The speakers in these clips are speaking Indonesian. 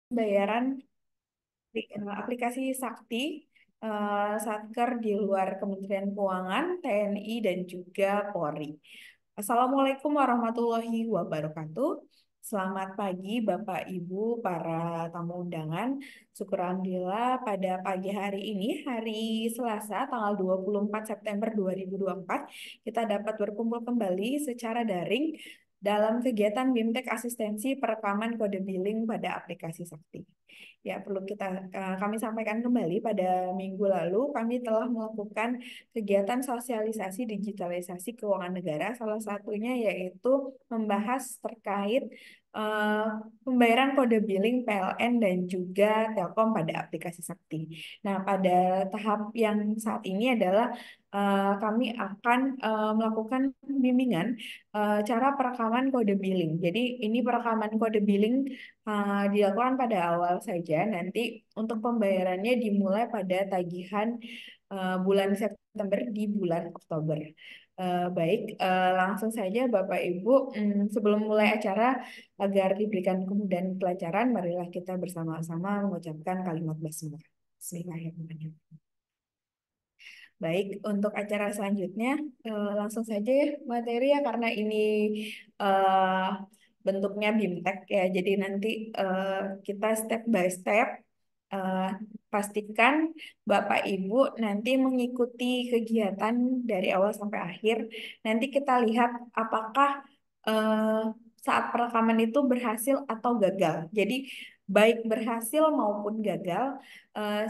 Bayaran di aplikasi Sakti, Satker di luar Kementerian Keuangan, TNI, dan juga Polri. Assalamualaikum warahmatullahi wabarakatuh. Selamat pagi Bapak Ibu para tamu undangan. Syukur Alhamdulillah pada pagi hari ini, hari Selasa tanggal 24 September 2024, kita dapat berkumpul kembali secara daring dalam kegiatan BIMTEK Asistensi Perekaman Kode Billing pada aplikasi Sakti. Ya, perlu kami sampaikan kembali pada minggu lalu kami telah melakukan kegiatan sosialisasi digitalisasi keuangan negara. Salah satunya yaitu membahas terkait eh, pembayaran kode billing PLN dan juga Telkom pada aplikasi Sakti. Nah, pada tahap yang saat ini adalah kami akan melakukan bimbingan cara perekaman kode billing. Jadi ini perekaman kode billing dilakukan pada awal saja. Nanti untuk pembayarannya dimulai pada tagihan bulan September di bulan Oktober. Baik, langsung saja Bapak Ibu, sebelum mulai acara agar diberikan kemudahan pelajaran, marilah kita bersama-sama mengucapkan kalimat basmalah. Bismillahirrahmanirrahim. Baik, untuk acara selanjutnya langsung saja ya materi ya karena ini eh, bentuknya BIMTEK ya. Jadi nanti eh, kita step by step eh, pastikan Bapak Ibu nanti mengikuti kegiatan dari awal sampai akhir. Nanti kita lihat apakah eh, saat perekaman itu berhasil atau gagal. Jadi baik berhasil maupun gagal,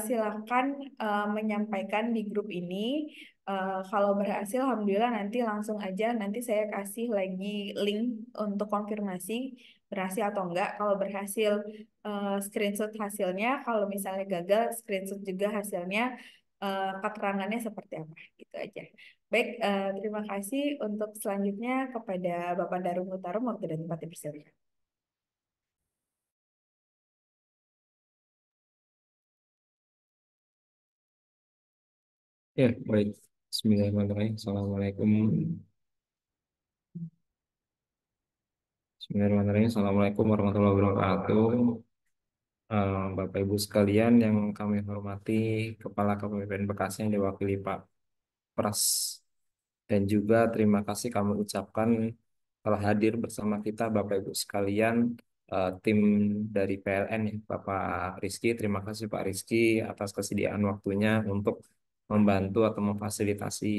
silakan menyampaikan di grup ini. Kalau berhasil, alhamdulillah nanti langsung aja nanti saya kasih lagi link untuk konfirmasi berhasil atau enggak. Kalau berhasil, screenshot hasilnya. Kalau misalnya gagal, screenshot juga hasilnya. Keterangannya seperti apa? Gitu aja. Baik, terima kasih untuk selanjutnya kepada Bapak Darum Utarum waktu dan tempat dipersilakan. Ya, baik. Bismillahirrahmanirrahim. Assalamualaikum. Bismillahirrahmanirrahim. Assalamualaikum warahmatullahi wabarakatuh. Bapak Ibu sekalian yang kami hormati, Kepala KPPN Bekasi yang diwakili Pak Pras. Dan juga terima kasih kami ucapkan telah hadir bersama kita Bapak Ibu sekalian, tim dari PLN ya, Bapak Rizky. Terima kasih Pak Rizky atas kesediaan waktunya untuk membantu atau memfasilitasi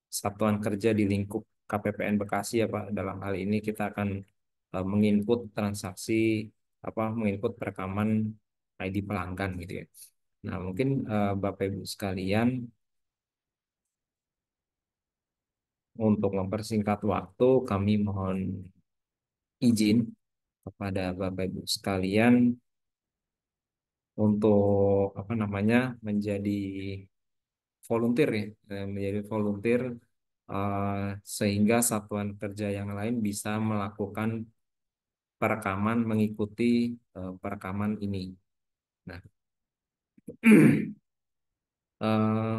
satuan kerja di lingkup KPPN Bekasi ya Pak. Dalam hal ini kita akan menginput transaksi menginput perekaman ID pelanggan gitu ya. Nah, mungkin Bapak Ibu sekalian untuk mempersingkat waktu kami mohon izin kepada Bapak Ibu sekalian untuk menjadi volunteer ya, menjadi volunteer eh, sehingga satuan kerja yang lain bisa melakukan perekaman mengikuti perekaman ini. Nah, eh,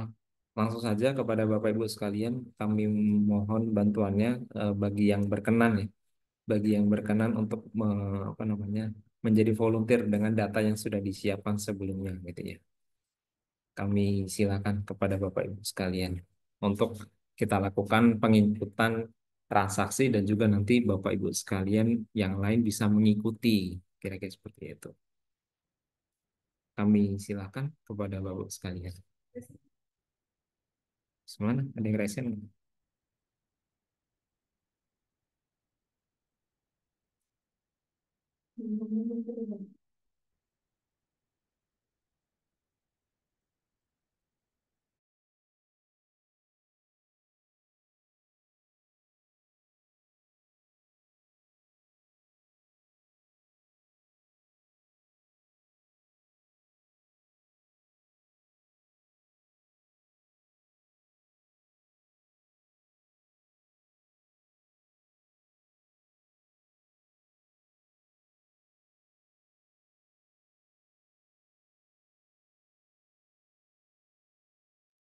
langsung saja kepada Bapak Ibu sekalian, kami mohon bantuannya bagi yang berkenan ya, bagi yang berkenan untuk menjadi volunteer dengan data yang sudah disiapkan sebelumnya gitu ya. Kami silakan kepada Bapak Ibu sekalian untuk kita lakukan penginputan transaksi dan juga nanti Bapak Ibu sekalian yang lain bisa mengikuti kira-kira seperti itu. Kami silakan kepada Bapak sekalian. Semana ada yang resen?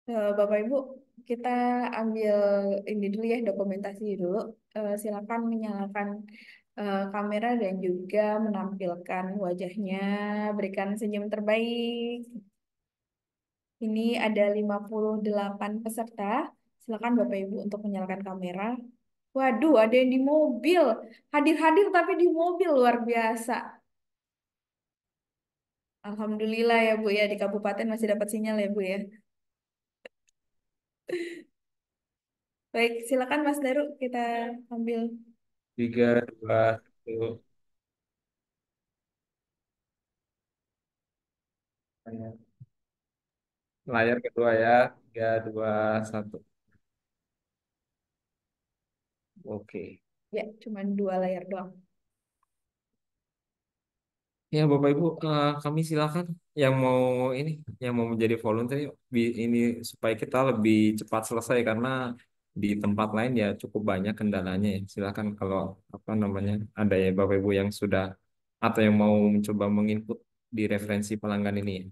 Bapak Ibu, kita ambil ini dulu ya dokumentasi dulu. Silakan menyalakan kamera dan juga menampilkan wajahnya. Berikan senyum terbaik. Ini ada 58 peserta. Silakan Bapak Ibu untuk menyalakan kamera. Waduh, ada yang di mobil. Hadir-hadir tapi di mobil luar biasa. Alhamdulillah ya Bu ya, di kabupaten masih dapat sinyal ya Bu ya. Baik, silakan Mas Daru kita ambil. Tiga, dua, satu. Layar kedua ya. Tiga, dua, satu. Oke. Ya, cuma dua layar doang. Ya, Bapak Ibu, kami silakan yang mau ini, yang mau menjadi volunteer yuk. Ini supaya kita lebih cepat selesai karena di tempat lain ya cukup banyak kendalanya ya. Silakan kalau apa namanya ada ya Bapak Ibu yang sudah atau yang mau mencoba menginput di referensi pelanggan ini ya.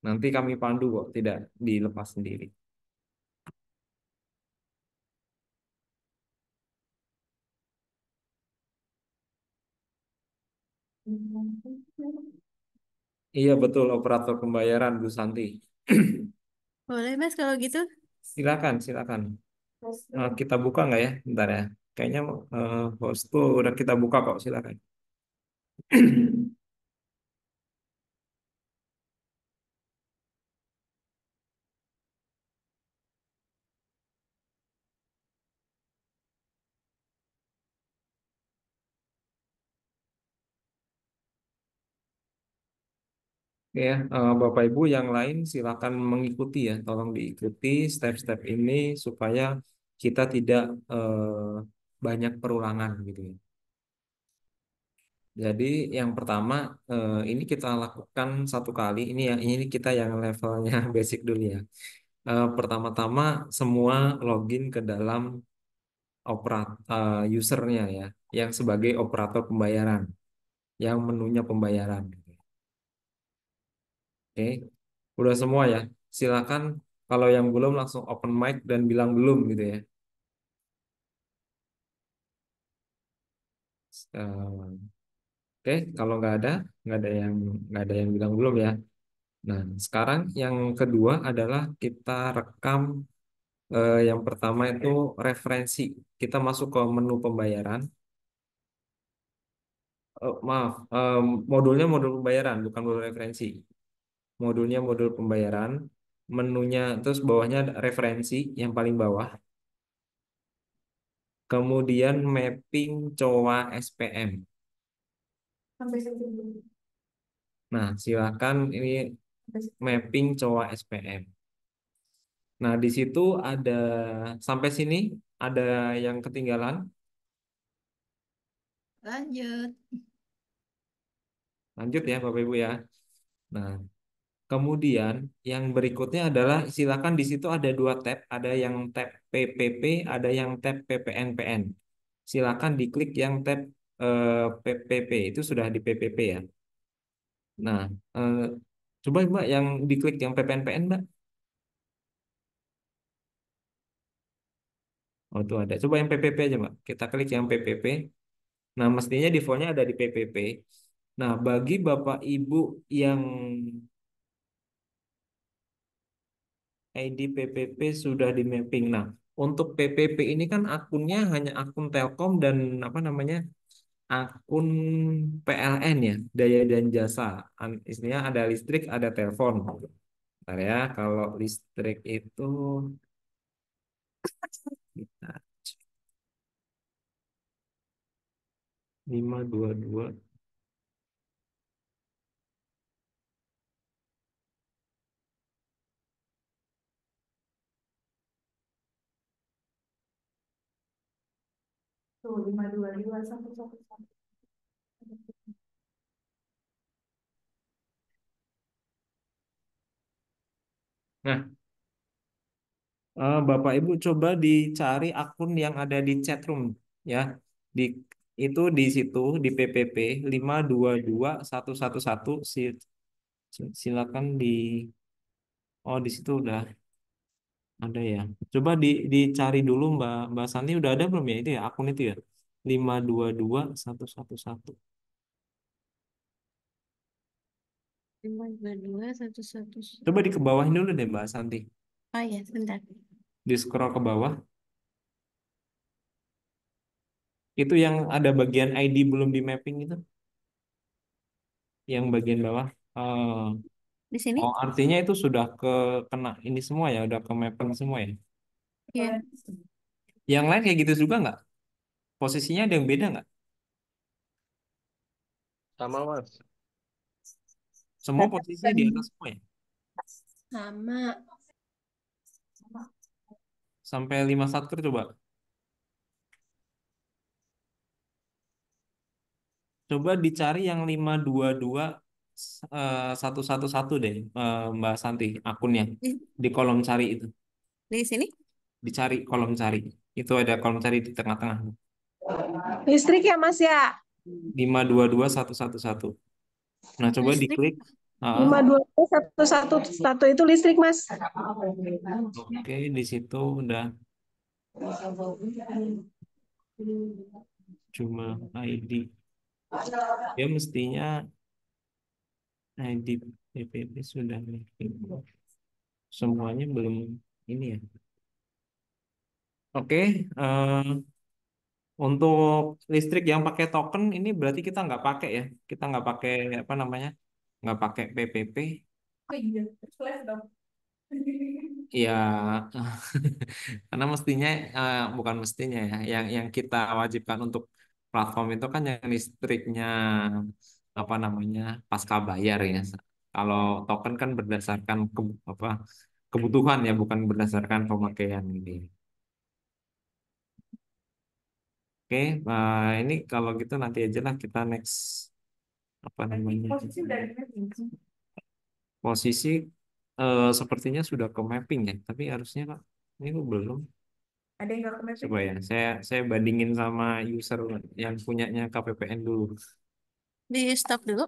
Nanti kami pandu kok, tidak dilepas sendiri. Iya betul, operator pembayaran Bu Santi. Boleh Mas kalau gitu. Silakan, silakan. Kita buka nggak ya? Bentar ya. Kayaknya host tuh udah kita buka kok, silakan. Oke ya, Bapak Ibu yang lain silakan mengikuti ya, tolong diikuti step-step ini supaya kita tidak banyak perulangan gitu ya. Jadi yang pertama ini kita lakukan satu kali, ini kita yang levelnya basic dulu ya. Pertama-tama semua login ke dalam usernya ya, yang sebagai operator pembayaran, yang menunya pembayaran. Oke, udah semua ya. Silakan kalau yang belum langsung open mic dan bilang belum gitu ya. Oke, kalau nggak ada yang bilang belum ya. Nah, sekarang yang kedua adalah kita rekam yang pertama itu referensi. Kita masuk ke menu pembayaran. Maaf, modulnya modul pembayaran, bukan modul referensi. Modulnya modul pembayaran, menunya terus bawahnya ada referensi yang paling bawah. Kemudian mapping COA SPM. Sampai situ dulu. Nah, silakan ini mapping COA SPM. Nah, di situ ada sampai sini ada yang ketinggalan. Lanjut. Lanjut ya, Bapak Ibu ya. Nah, kemudian yang berikutnya adalah silakan di situ ada dua tab, ada yang tab PPP, ada yang tab PPNPN. Silakan diklik yang tab PPP itu sudah di PPP ya. Nah, eh, coba Mbak yang diklik yang PPNPN Mbak. Oh, itu ada. Coba yang PPP aja Mbak. Kita klik yang PPP. Nah, mestinya defaultnya ada di PPP. Nah, bagi Bapak Ibu yang ID PPP sudah di mapping. Nah, untuk PPP ini kan akunnya hanya akun Telkom dan apa namanya? Akun PLN ya, daya dan jasa. Istilahnya ada listrik, ada telepon. Bentar ya, kalau listrik itu kita 522. Tuh, 522 satu satu satu. Nah, Bapak Ibu coba dicari akun yang ada di chatroom ya. Di itu di situ di PPP 522111 silakan di oh di situ udah. Ada ya. Coba dicari dulu Mbak Mbak Santi udah ada belum ya itu ya akun itu ya. 522111. 522 111. Coba di ke bawah dulu deh Mbak Santi. Oh ya, sebentar. Di scroll ke bawah. Itu yang ada bagian ID belum di mapping itu. Yang bagian bawah. Di sini? Oh, artinya itu sudah ke kena ini semua ya, udah ke mapping semua ya. Iya. Yang lain kayak gitu juga nggak? Posisinya ada yang beda nggak? Sama Mas. Semua posisinya di atas semua ya? Sama. Sampai 5 satker coba. Coba dicari yang 522 111 deh, Mbak Santi, akunnya. Di, Di kolom cari itu. di sini? Dicari kolom cari. Itu ada kolom cari di tengah-tengah. Listrik ya Mas ya? 522111. Nah, coba Listrik. diklik. Ah, 52 111 itu listrik Mas. oke, di situ udah cuma ID. Ya mestinya ID PPP sudah mapping. Semuanya belum ini ya. Oke, untuk listrik yang pakai token ini berarti kita nggak pakai ya. Kita nggak pakai apa namanya, nggak pakai PPP. Oh iya, flash dong. Ya, karena mestinya bukan mestinya ya. Yang kita wajibkan untuk platform itu kan yang listriknya apa namanya pasca bayar ya. Kalau token kan berdasarkan apa kebutuhan ya, bukan berdasarkan pemakaian ini. Oke, ini kalau gitu nanti aja lah kita next apa namanya Posisi udah di mapping. posisi sepertinya sudah ke mapping ya, tapi harusnya Pak ini kok belum. Ada yang nggak ke mapping? Coba ya, saya bandingin sama user yang punyanya KPPN dulu. Di stop dulu.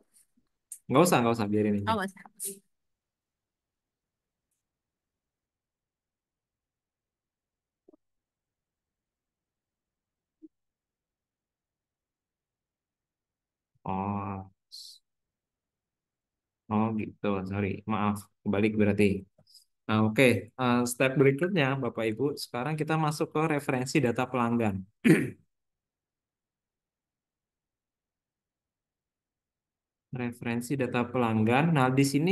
Nggak usah biarin aja. Oh, nggak usah. Oh, oh gitu, sorry, maaf, kebalik berarti. Nah, oke. Step berikutnya, Bapak Ibu, sekarang kita masuk ke referensi data pelanggan. Referensi data pelanggan. Nah, di sini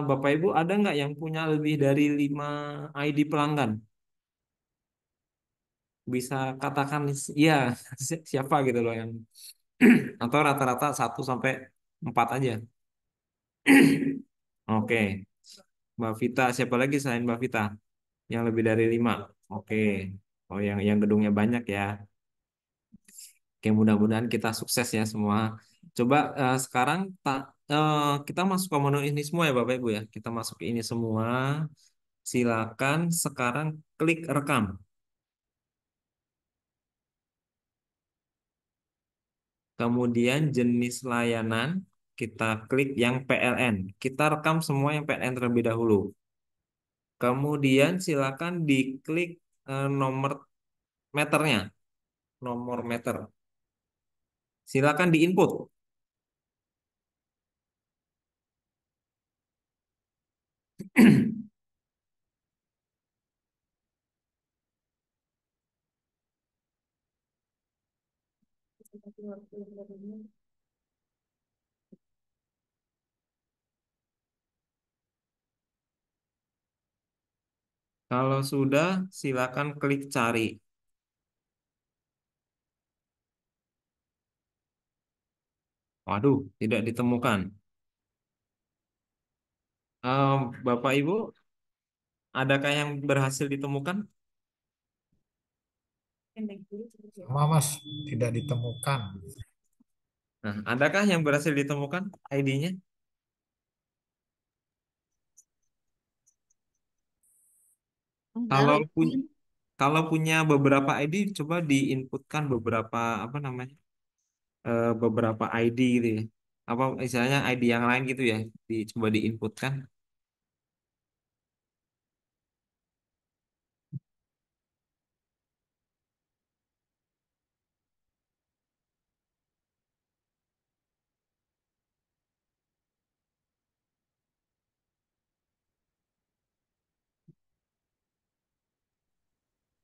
Bapak Ibu ada nggak yang punya lebih dari 5 ID pelanggan? Bisa katakan, iya, siapa gitu loh yang atau rata-rata 1 sampai 4 aja. Oke, Mbak Vita, siapa lagi selain Mbak Vita? Yang lebih dari 5. Oke. Oh, yang gedungnya banyak ya. Oke, mudah-mudahan kita sukses ya semua. Coba sekarang kita masuk ke menu ini semua ya Bapak Ibu ya. Kita masuk ke ini semua. Silakan sekarang klik rekam. Kemudian jenis layanan kita klik yang PLN. Kita rekam semua yang PLN terlebih dahulu. Kemudian silakan diklik nomor meternya, nomor meter. Silakan diinput. Kalau sudah, silakan klik cari. Waduh, tidak ditemukan. Bapak Ibu, adakah yang berhasil ditemukan? Sama Mas, tidak ditemukan. Nah, adakah yang berhasil ditemukan ID-nya? Enggak Kalau lagi. punya kalau punya beberapa ID, coba diinputkan beberapa apa namanya? Beberapa ID gitu ya. Apa istilahnya ID yang lain gitu ya, coba diinputkan.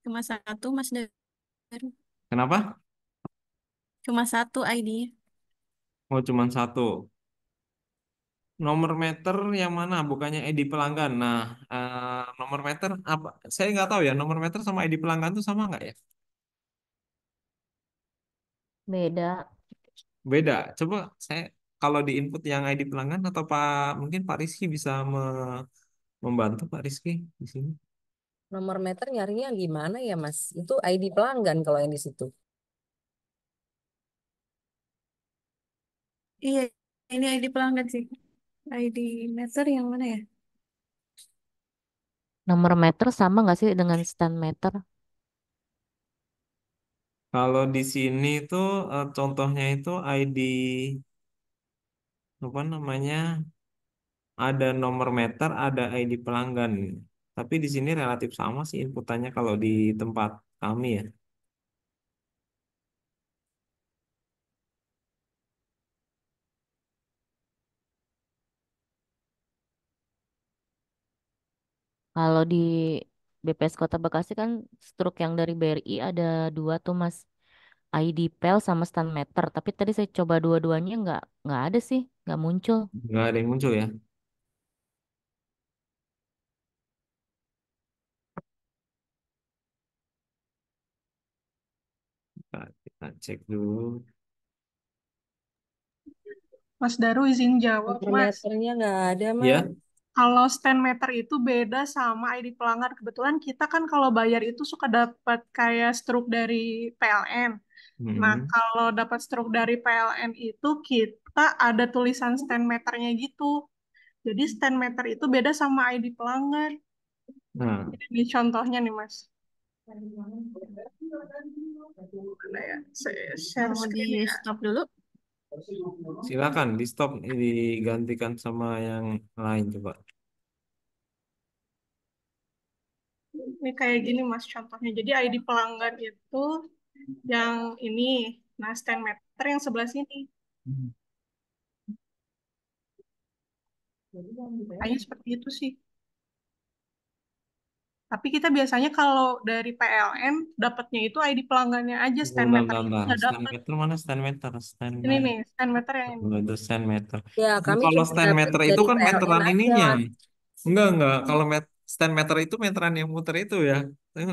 Cuma satu, Mas Daru. Kenapa? Cuma satu ID-nya. Oh, cuman satu. Nomor meter yang mana? Bukannya ID pelanggan. Nah, nomor meter apa? Saya nggak tahu ya. Nomor meter sama ID pelanggan itu sama nggak ya? Beda. Beda. Coba saya kalau di input yang ID pelanggan atau Pak mungkin Pak Rizky bisa membantu Pak Rizky di sini. Nomor meter nyarinya gimana ya, Mas? Itu ID pelanggan kalau yang di situ. Iya, ini ID pelanggan sih. ID meter yang mana ya? Nomor meter sama nggak sih dengan stand meter? Kalau di sini tuh contohnya itu ID apa namanya? Ada nomor meter, ada ID pelanggan. Tapi di sini relatif sama sih inputannya kalau di tempat kami ya. Kalau di BPS Kota Bekasi kan struk yang dari BRI ada dua tuh, Mas. ID PEL sama stand meter. Tapi tadi saya coba dua-duanya nggak ada sih, nggak muncul. Nggak ada yang muncul ya. Kita cek dulu. Mas Daru izin jawab, Nomor Mas. meternya nggak ada, Mas. Ya. Kalau stand meter itu beda sama ID pelanggan. Kebetulan kita kan kalau bayar itu suka dapat kayak struk dari PLN. Nah, Hmm. kalau dapat struk dari PLN itu kita ada tulisan stand meternya gitu. Jadi stand meter itu beda sama ID pelanggan. Nah, Ini contohnya nih, Mas. Mana ya? Saya share Mau di screen ya. stop dulu. silakan di stop digantikan sama yang lain coba. Ini kayak gini, Mas, contohnya. Jadi ID pelanggan itu yang ini. Nah, stand meter yang sebelah sini. Kayaknya seperti itu sih. Tapi kita biasanya kalau dari PLN dapatnya itu ID pelanggannya aja, stand Bentar, meter bentar, itu bentar. nggak Stand dapat. meter mana stand meter? Stand Ini meter. nih, stand meter yang ini. Itu stand meter. Ya, Oh, kami kalau cuma stand dapat meter itu dari kan PLN meteran aja, ininya. Mas. Enggak. Kalau stand meter itu meteran yang muter itu ya.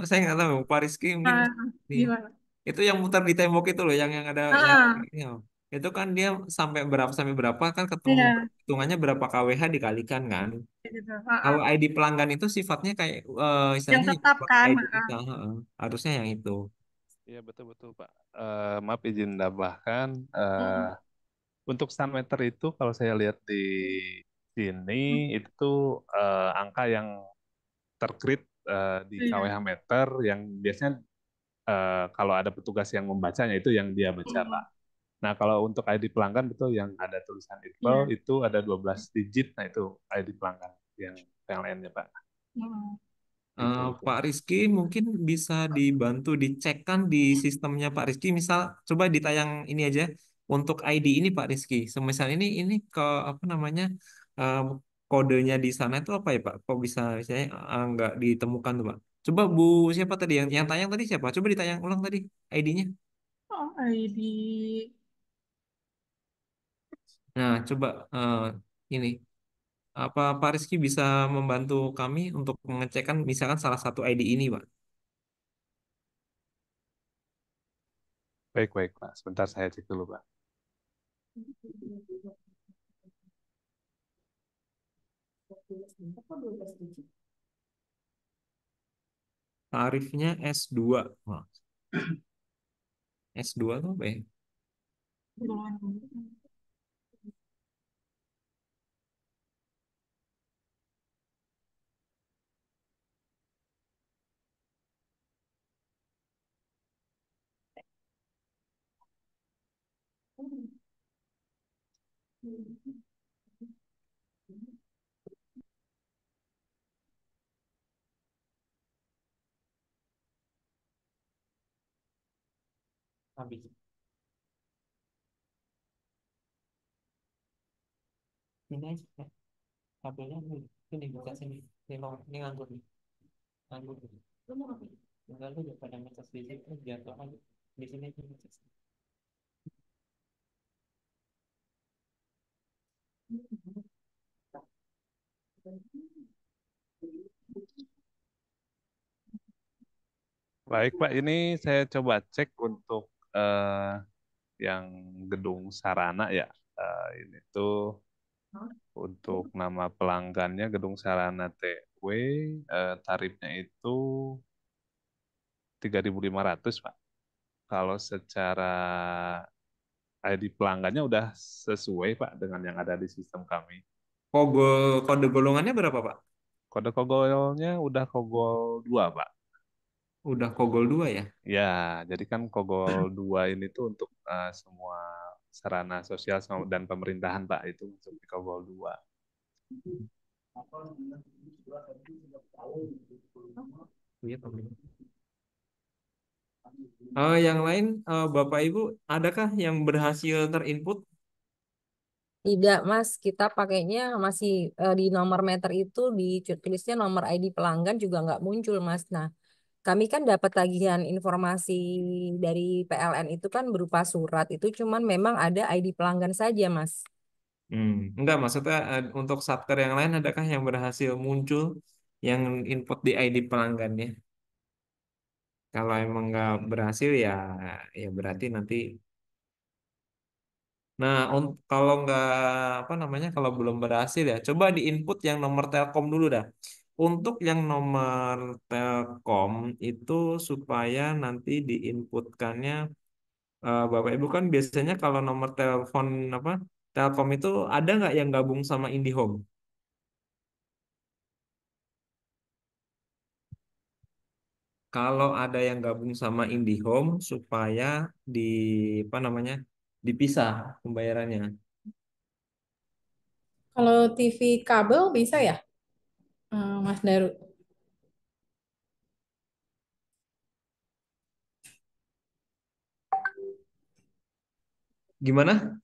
Saya nggak tahu. Pak Rizky mungkin Nah, nih. gimana? Itu yang muter di tembok itu loh, yang ada yang Ah, ini loh. Itu kan dia sampai berapa kan ketemu iya, hitungannya berapa KWH dikalikan kan. kayak gitu. Kalau ID pelanggan itu sifatnya kayak Yang istilahnya ya tetap pakai kan? ID kita, heeh. Harusnya yang itu. Iya betul-betul Pak. Maaf izin tambahkan, untuk stand meter itu kalau saya lihat di sini itu tuh angka yang tergrid di Iya. KWH meter yang biasanya kalau ada petugas yang membacanya itu yang dia baca Pak. Mm, Nah kalau untuk ID pelanggan betul yang ada tulisan info iya. itu ada 12 digit, nah itu ID pelanggan yang PLN-nya Pak. Mm. Itu. Pak Rizky mungkin bisa dibantu dicekkan di sistemnya Pak Rizky. Misal coba ditayang ini aja untuk ID ini Pak Rizky. Semisal ini ke apa namanya eh, kodenya di sana itu apa ya Pak? Kok bisa misalnya nggak ditemukan tuh Pak? Coba Bu siapa tadi yang tayang tadi siapa? Coba ditayang ulang tadi ID-nya. Oh, ID. Nah coba ini apa Pak Rizky bisa membantu kami untuk mengecekkan misalkan salah satu ID ini Pak? Baik baik Pak. Sebentar saya cek dulu Pak. Tarifnya S2. Wah, S2 tuh apa ya? Habis. Ini aja. Kabelnya ini bisa sini. Ini nganggur nih. Nganggur. Enggak lu udah pada ngecas di situ jatuh aja. Di sini aja ngecas. Baik, Pak. Ini saya coba cek untuk yang gedung Sarana ya. Ini tuh untuk nama pelanggannya gedung Sarana TW, tarifnya itu 3.500, Pak. Kalau secara ID pelanggannya udah sesuai, Pak, dengan yang ada di sistem kami. Kode golongannya berapa, Pak? Kode kogolnya udah kogol 2, Pak. Udah kogol 2 ya? Ya, jadi kan kogol 2 ini tuh untuk semua sarana sosial dan pemerintahan, Pak. Itu masuk di kogol 2. Iya, Pak. Yang lain, Bapak Ibu, adakah yang berhasil terinput? Tidak, Mas. Kita pakainya masih di nomor meter itu tulisnya nomor ID pelanggan juga nggak muncul, Mas. Nah, kami kan dapat tagihan informasi dari PLN itu kan berupa surat. Itu cuman memang ada ID pelanggan saja, Mas. Enggak, maksudnya untuk satker yang lain adakah yang berhasil muncul yang input di ID pelanggannya? Kalau emang nggak berhasil ya, ya berarti nanti. Nah, kalau nggak apa namanya, kalau belum berhasil ya, coba di input yang nomor Telkom dulu dah. Untuk yang nomor Telkom itu supaya nanti diinputkannya, Bapak Ibu kan biasanya kalau nomor telepon apa Telkom itu ada nggak yang gabung sama IndiHome? Kalau ada yang gabung sama IndiHome supaya di apa namanya dipisah pembayarannya. Kalau TV kabel bisa ya, Mas Daru? Gimana?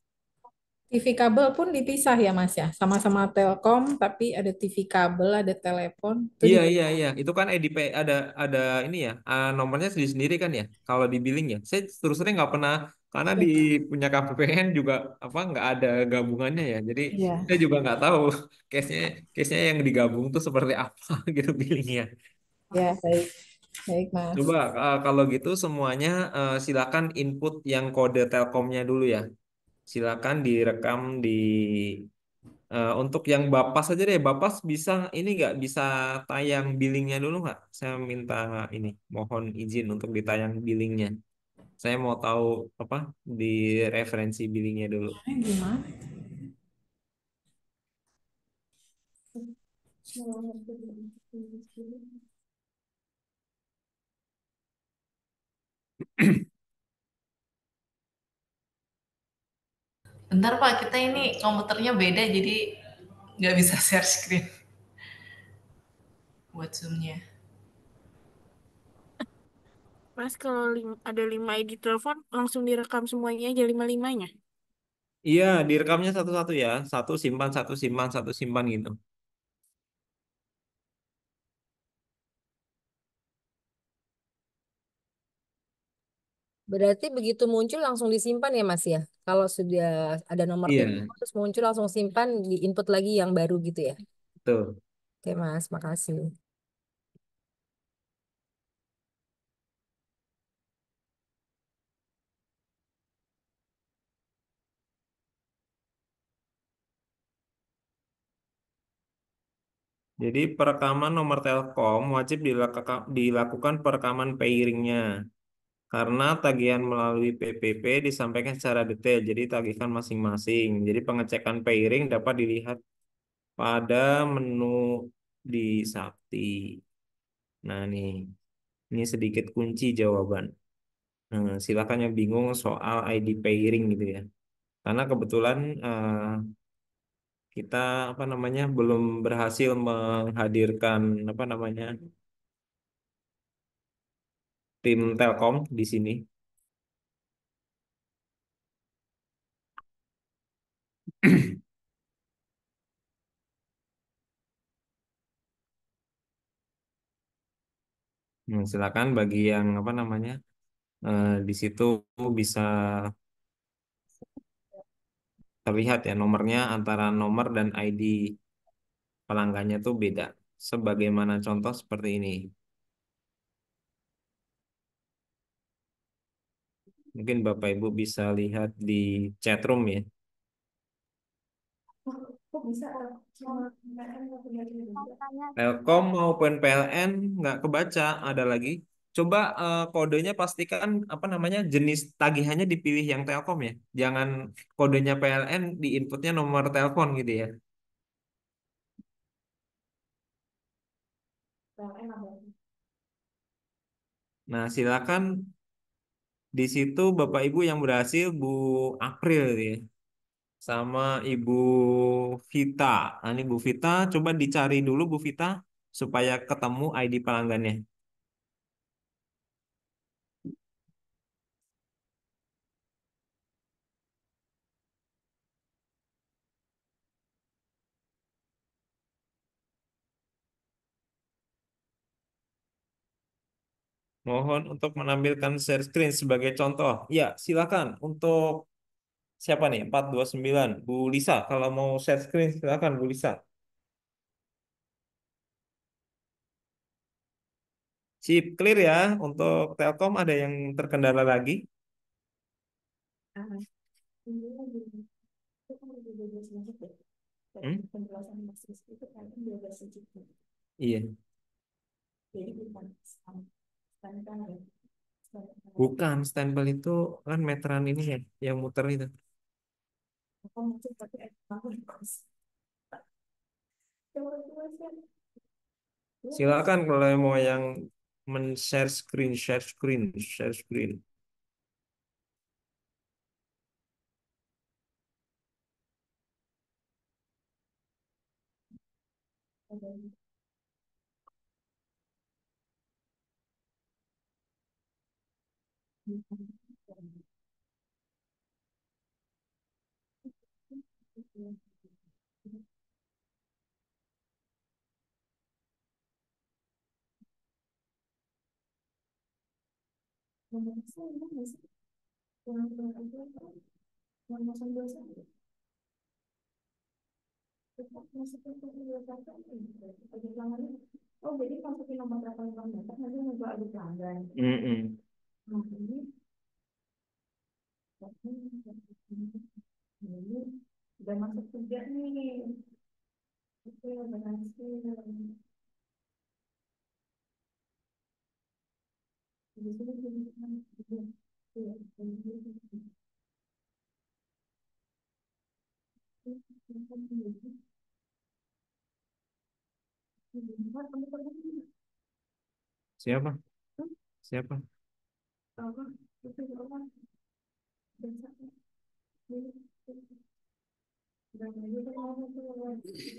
TV kabel pun dipisah ya, Mas ya? Sama-sama Telkom, tapi ada TV kabel, ada telepon. Itu Iya iya iya, itu kan EDP ada ini ya, nomornya sendiri-sendiri kan ya. Kalau di billing ya, saya terus terang nggak pernah karena di punya KPPN juga apa nggak ada gabungannya ya. Jadi Iya, saya juga nggak tahu case-nya case-nya yang digabung tuh seperti apa gitu billingnya. ya baik, baik Mas. Coba kalau gitu semuanya silakan input yang kode Telkomnya dulu ya. Silakan direkam di untuk yang Bapas aja deh. Bapas bisa ini nggak bisa tayang billingnya dulu nggak? Saya minta ini mohon izin untuk ditayang billingnya. Saya mau tahu apa di referensi billingnya dulu. Gimana? Bentar Pak, kita ini komputernya beda jadi nggak bisa share screen buat zoomnya. Mas, kalau ada 5 ID telepon, langsung direkam semuanya aja lima-limanya. Iya, direkamnya satu-satu ya. Satu simpan gitu. Berarti begitu muncul langsung disimpan ya, Mas ya? Kalau sudah ada nomor Iya, telepon terus muncul langsung simpan, di input lagi yang baru gitu ya? betul. Oke, Mas. Makasih. Jadi perekaman nomor Telkom wajib dilakukan perekaman pairingnya. Karena tagihan melalui PPP disampaikan secara detail, jadi tagihan masing-masing. Jadi pengecekan pairing dapat dilihat pada menu di Sakti. Nah, ini sedikit kunci jawaban. Nah, silakan yang bingung soal ID pairing gitu ya. Karena kebetulan kita apa namanya belum berhasil menghadirkan apa namanya tim Telkom di sini. Silakan bagi yang apa namanya di situ bisa terlihat ya nomornya antara nomor dan ID pelanggannya tuh beda. Sebagaimana contoh seperti ini. Mungkin Bapak Ibu bisa lihat di chat room ya. Kok bisa cuma nggak punya juga? Telkom maupun PLN nggak kebaca, ada lagi. Coba kodenya pastikan apa namanya jenis tagihannya dipilih yang Telkom ya. Jangan kodenya PLN di inputnya nomor telepon gitu ya. PLN apa? Nah, silakan di situ Bapak Ibu yang berhasil Bu April ya sama Ibu Vita. Nah, ini Bu Vita coba dicari dulu Bu Vita supaya ketemu ID pelanggannya. Mohon untuk menampilkan share screen sebagai contoh. Ya, silakan untuk siapa nih? 429 Bu Lisa, kalau mau share screen silakan Bu Lisa. Sip, clear ya. Untuk Telkom ada yang terkendala lagi? Ah, ini lagi itu kan udah 12 menit ya. Hmm? Penjelasan Mas Rizky itu kan 12 menit. Iya, Jadi bukan stand kan ya. Stand kan. bukan stempel itu kan meteran ini ya, yang muter itu. Aku masuk tapi aku kos. Coba jelaskan. Silakan kalau mau yang men-share screen, share screen, share screen. Oh, jadi masukin nomor telepon kontak nanti nggak ada pelanggan. Mm-mm. Nah, ini udah masuk juga nih. Oke, berhasil. Di sini juga. Iya, Siapa? Siapa?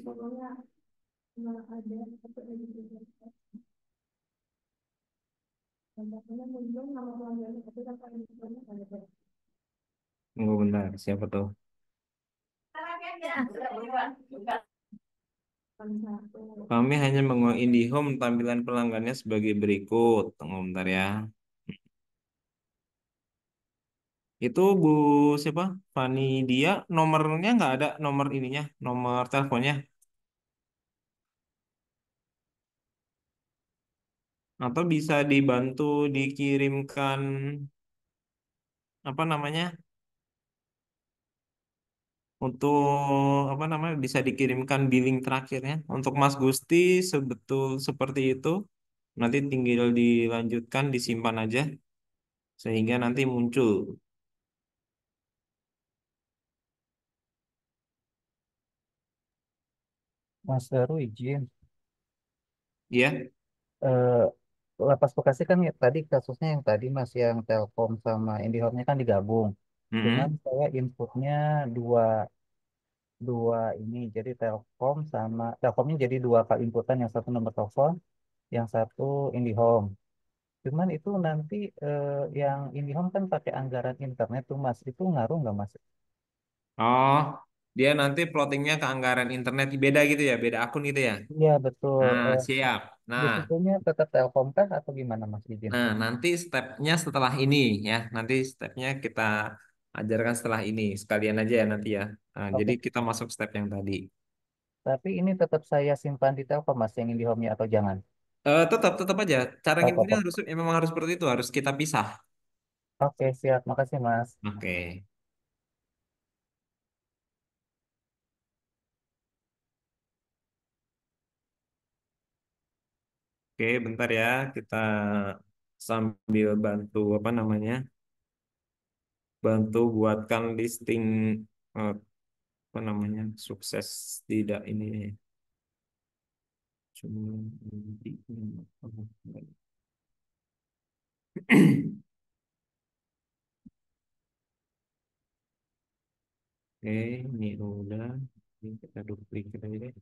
pokoknya nggak ada satu lagi contohnya mungkin nama pelanggan tapi kan paling banyak ada Tunggu bentar, siapa tuh? satu. Kami hanya mengulang IndiHome tampilan pelanggannya sebagai berikut. Tunggu bentar ya. Itu Bu siapa? Fani dia nomornya nggak ada nomor ininya, nomor teleponnya. Atau bisa dibantu dikirimkan apa namanya? Untuk apa namanya? Bisa dikirimkan billing terakhirnya. Untuk Mas Gusti sebetul seperti itu. Nanti tinggal dilanjutkan, disimpan aja sehingga nanti muncul. Mas Heru izin. Ya. Eh, Lapas Bekasi kan ya, tadi kasusnya yang tadi Mas yang Telkom sama IndiHome-nya kan digabung. Cuman Mm-mm. saya inputnya dua dua ini jadi Telkom sama Telkomnya jadi dua kali inputan yang satu nomor telepon, yang satu IndiHome. Cuman itu nanti yang IndiHome kan pakai anggaran internet tuh Mas itu ngaruh nggak Mas? Oh, dia nanti plottingnya ke anggaran internet beda gitu ya, beda akun gitu ya. Iya betul. Nah, siap. Nah, Risikonya tetap Telkom kah atau gimana Mas izin? nanti stepnya setelah ini ya. Nanti stepnya kita ajarkan setelah ini. Sekalian aja ya nanti ya. Nah, jadi Oke, kita masuk step yang tadi. tapi ini tetap saya simpan di Telkom Mas yang IndiHome-nya atau jangan? Tetap aja. Cara Oh, nginputnya tetap. harus memang harus seperti itu. Harus kita pisah. Oke, siap. Makasih Mas. Oke. Oke, bentar ya. Kita sambil bantu apa namanya? Bantu buatkan listing eh, apa namanya? Sukses tidak ini. Cuma Oke, ini udah. Ini kita duplicate aja deh.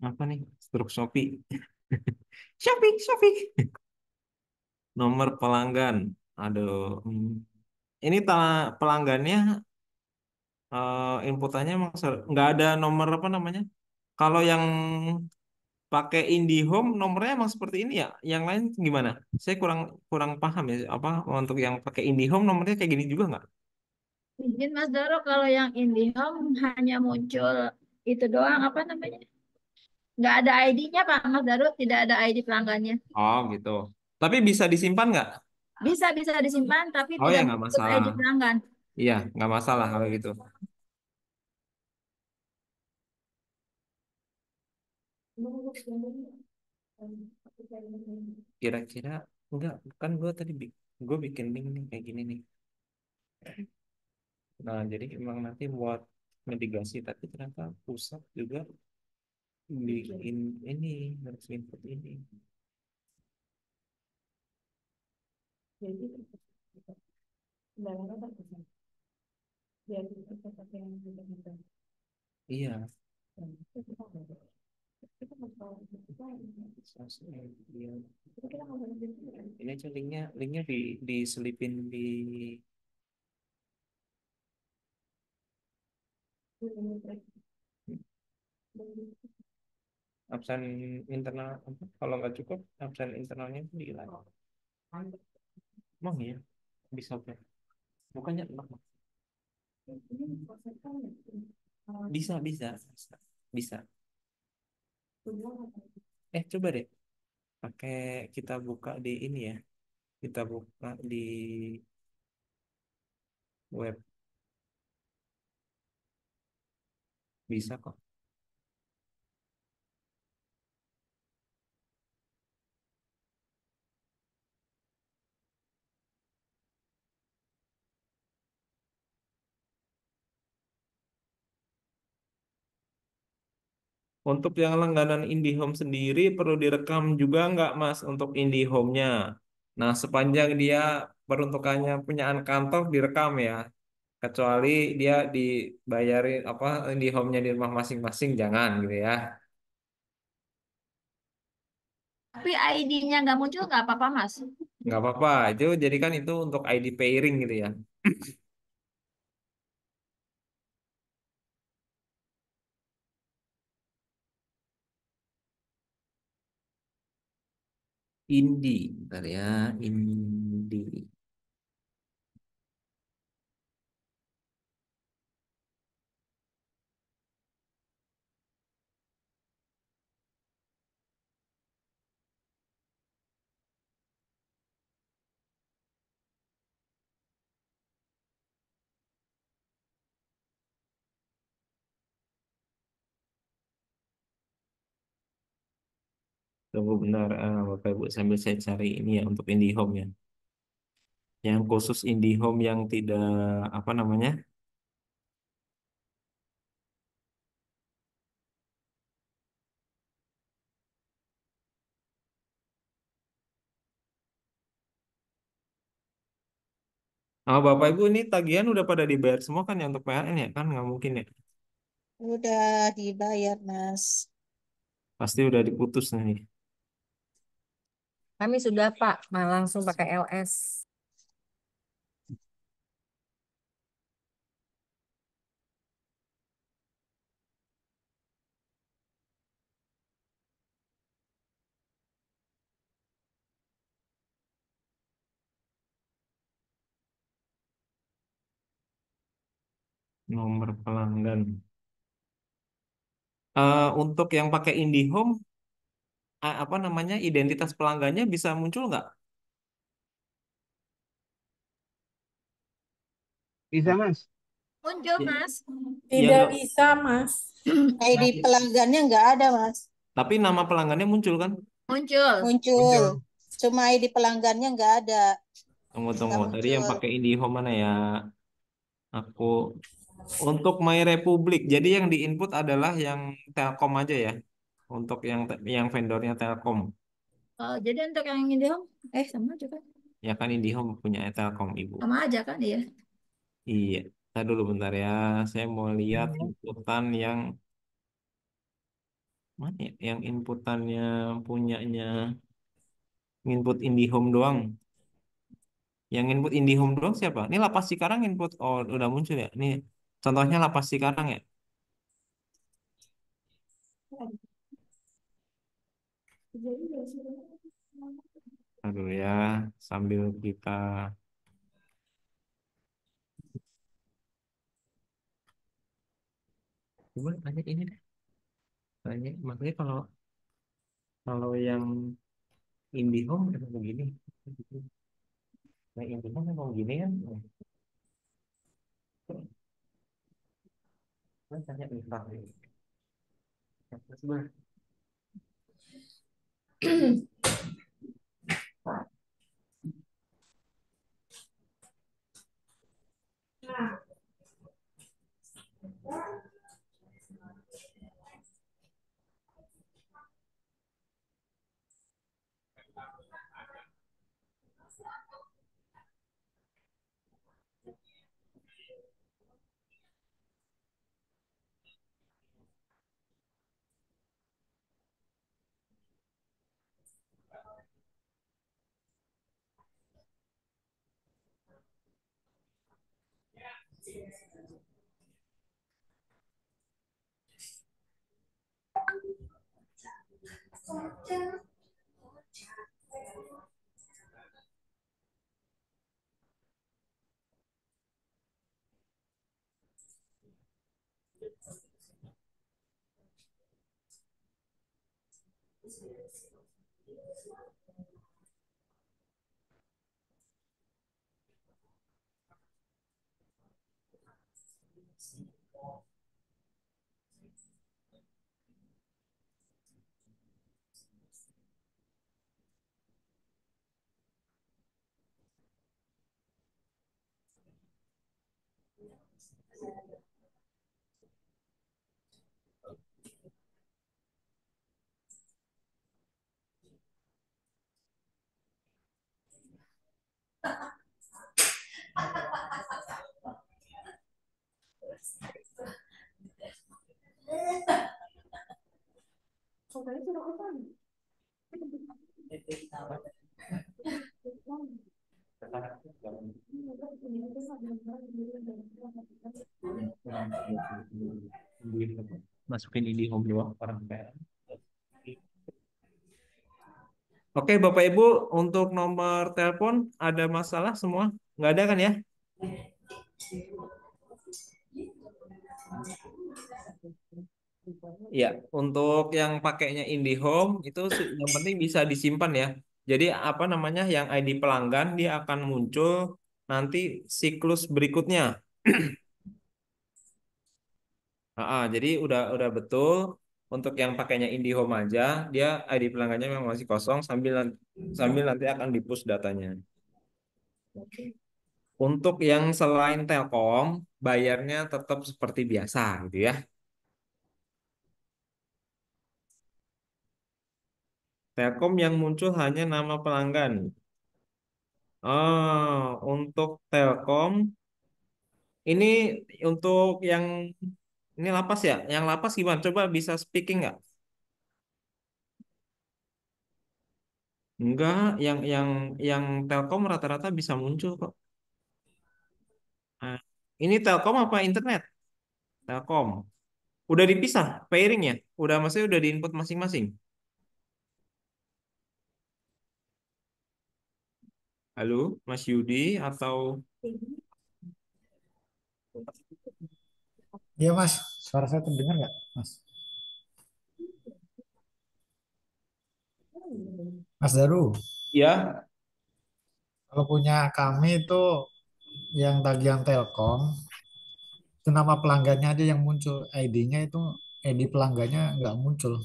Apa nih? Struk Shopee. Shopee, Shopee. Nomor pelanggan. Aduh. Ini pelanggannya inputannya emang nggak ada nomor apa namanya? Kalau yang pakai IndiHome nomornya emang seperti ini ya. Yang lain gimana? Saya kurang kurang paham ya. Apa untuk yang pakai IndiHome nomornya kayak gini juga nggak? Izin Mas Doro, kalau yang IndiHome hanya muncul itu doang, apa namanya? Nggak ada ID-nya Pak Mas Daro, tidak ada ID pelanggannya. Oh gitu. Tapi bisa disimpan nggak? Bisa bisa disimpan, tapi Oh ya tidak nggak menyebut masalah. ID pelanggan. Iya nggak masalah kalau gitu. Kira-kira enggak kan gue tadi gue bikin link nih kayak gini nih. Nah jadi emang nanti buat mitigasi tapi ternyata pusat juga bikin ini harus input ini. Iya. Iya. Ini aja linknya diselipin di absen internal apa? Kalau nggak cukup absen internalnya itu dihilang. Emang ya bisa oke. Bukannya enak, Mas. Bisa bisa bisa. Bisa. Coba deh pakai kita buka di ini ya. Kita buka di web bisa kok. Untuk yang langganan IndiHome sendiri perlu direkam juga nggak Mas untuk IndiHome-nya. Nah, sepanjang dia peruntukannya punyaan kantor direkam ya. Kecuali dia dibayarin apa IndiHome-nya di rumah masing-masing jangan gitu ya. Tapi ID-nya nggak muncul nggak apa-apa, Mas. Nggak apa-apa, itu jadi kan itu untuk ID pairing gitu ya. Indi, bentar ya, Indi. Tunggu benar, Bapak Ibu sambil saya cari ini ya untuk IndiHome ya. Yang khusus IndiHome yang tidak apa namanya? Bapak Ibu ini tagihan udah pada dibayar semua kan ya untuk PLN ya kan nggak mungkin ya. Udah dibayar, Mas. Pasti udah diputus nih. Kami sudah Pak, langsung pakai LS. Nomor pelanggan. Untuk yang pakai IndiHome, apa namanya identitas pelanggannya bisa muncul nggak? Bisa, Mas. Muncul, Ya, Mas. ya Tidak nggak. bisa, Mas. ID pelanggannya nggak ada, Mas. Tapi nama pelanggannya muncul kan? Muncul. Muncul. Cuma ID pelanggannya nggak ada. Tunggu. Nggak Tadi yang muncul. pakai IndiHome mana ya? Aku untuk My Republic. Jadi yang diinput adalah yang Telkom aja ya. Untuk yang vendornya Telkom. Oh, jadi untuk yang IndiHome, sama juga. Ya kan IndiHome punya Telkom Ibu. Sama aja kan ya. Iya. Tadi dulu bentar ya. Saya mau lihat inputan yang mana ya? Yang inputannya punyanya input IndiHome doang. Yang input IndiHome doang siapa? Ini Lapas Cikarang input. Oh, udah muncul ya. Ini contohnya Lapas Cikarang ya. Aduh ya, sambil kita coba tanya ini deh. Tanya, makanya kalau kalau yang IndiHome emang begini. Nah, IndiHome emang begini kan. Nah, tanya Miftah. Coba. Masukin IndiHome doang orang PLN. Oke, Bapak Ibu, untuk nomor telepon ada masalah semua? Nggak ada kan ya? Ya, untuk yang pakainya IndiHome itu yang penting bisa disimpan ya. Jadi apa namanya yang ID pelanggan dia akan muncul nanti siklus berikutnya. Jadi udah betul untuk yang pakainya IndiHome aja dia ID pelanggannya memang masih kosong sambil nanti akan di-push datanya. Untuk yang selain Telkom bayarnya tetap seperti biasa gitu ya. Telkom yang muncul hanya nama pelanggan. Untuk Telkom ini untuk yang ini lapas ya. Yang lapas gimana? Coba bisa speaking nggak? Enggak, yang Telkom rata-rata bisa muncul kok. Nah, ini Telkom apa internet? Telkom. Udah dipisah pairing ya? Udah maksudnya udah diinput masing-masing. Halo, Mas Yudi atau Iya Mas, suara saya terdengar nggak Mas? Mas Daru, ya? kalau punya kami itu yang tagihan Telkom, itu nama pelanggannya aja yang muncul, ID-nya itu ID pelanggannya nggak muncul.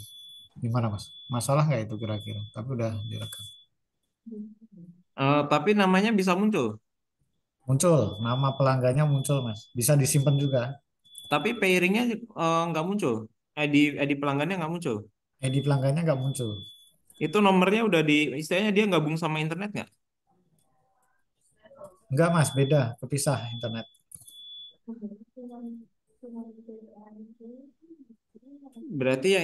Gimana Mas? Masalah nggak itu kira-kira? Tapi udah direkam. Tapi namanya bisa muncul. Muncul, nama pelanggannya muncul Mas. Bisa disimpan juga. Tapi pairingnya nggak muncul. ID pelanggannya nggak muncul. ID pelanggannya nggak muncul. Itu nomornya udah istilahnya dia gabung sama internet nggak? Enggak Mas, beda, kepisah internet. Berarti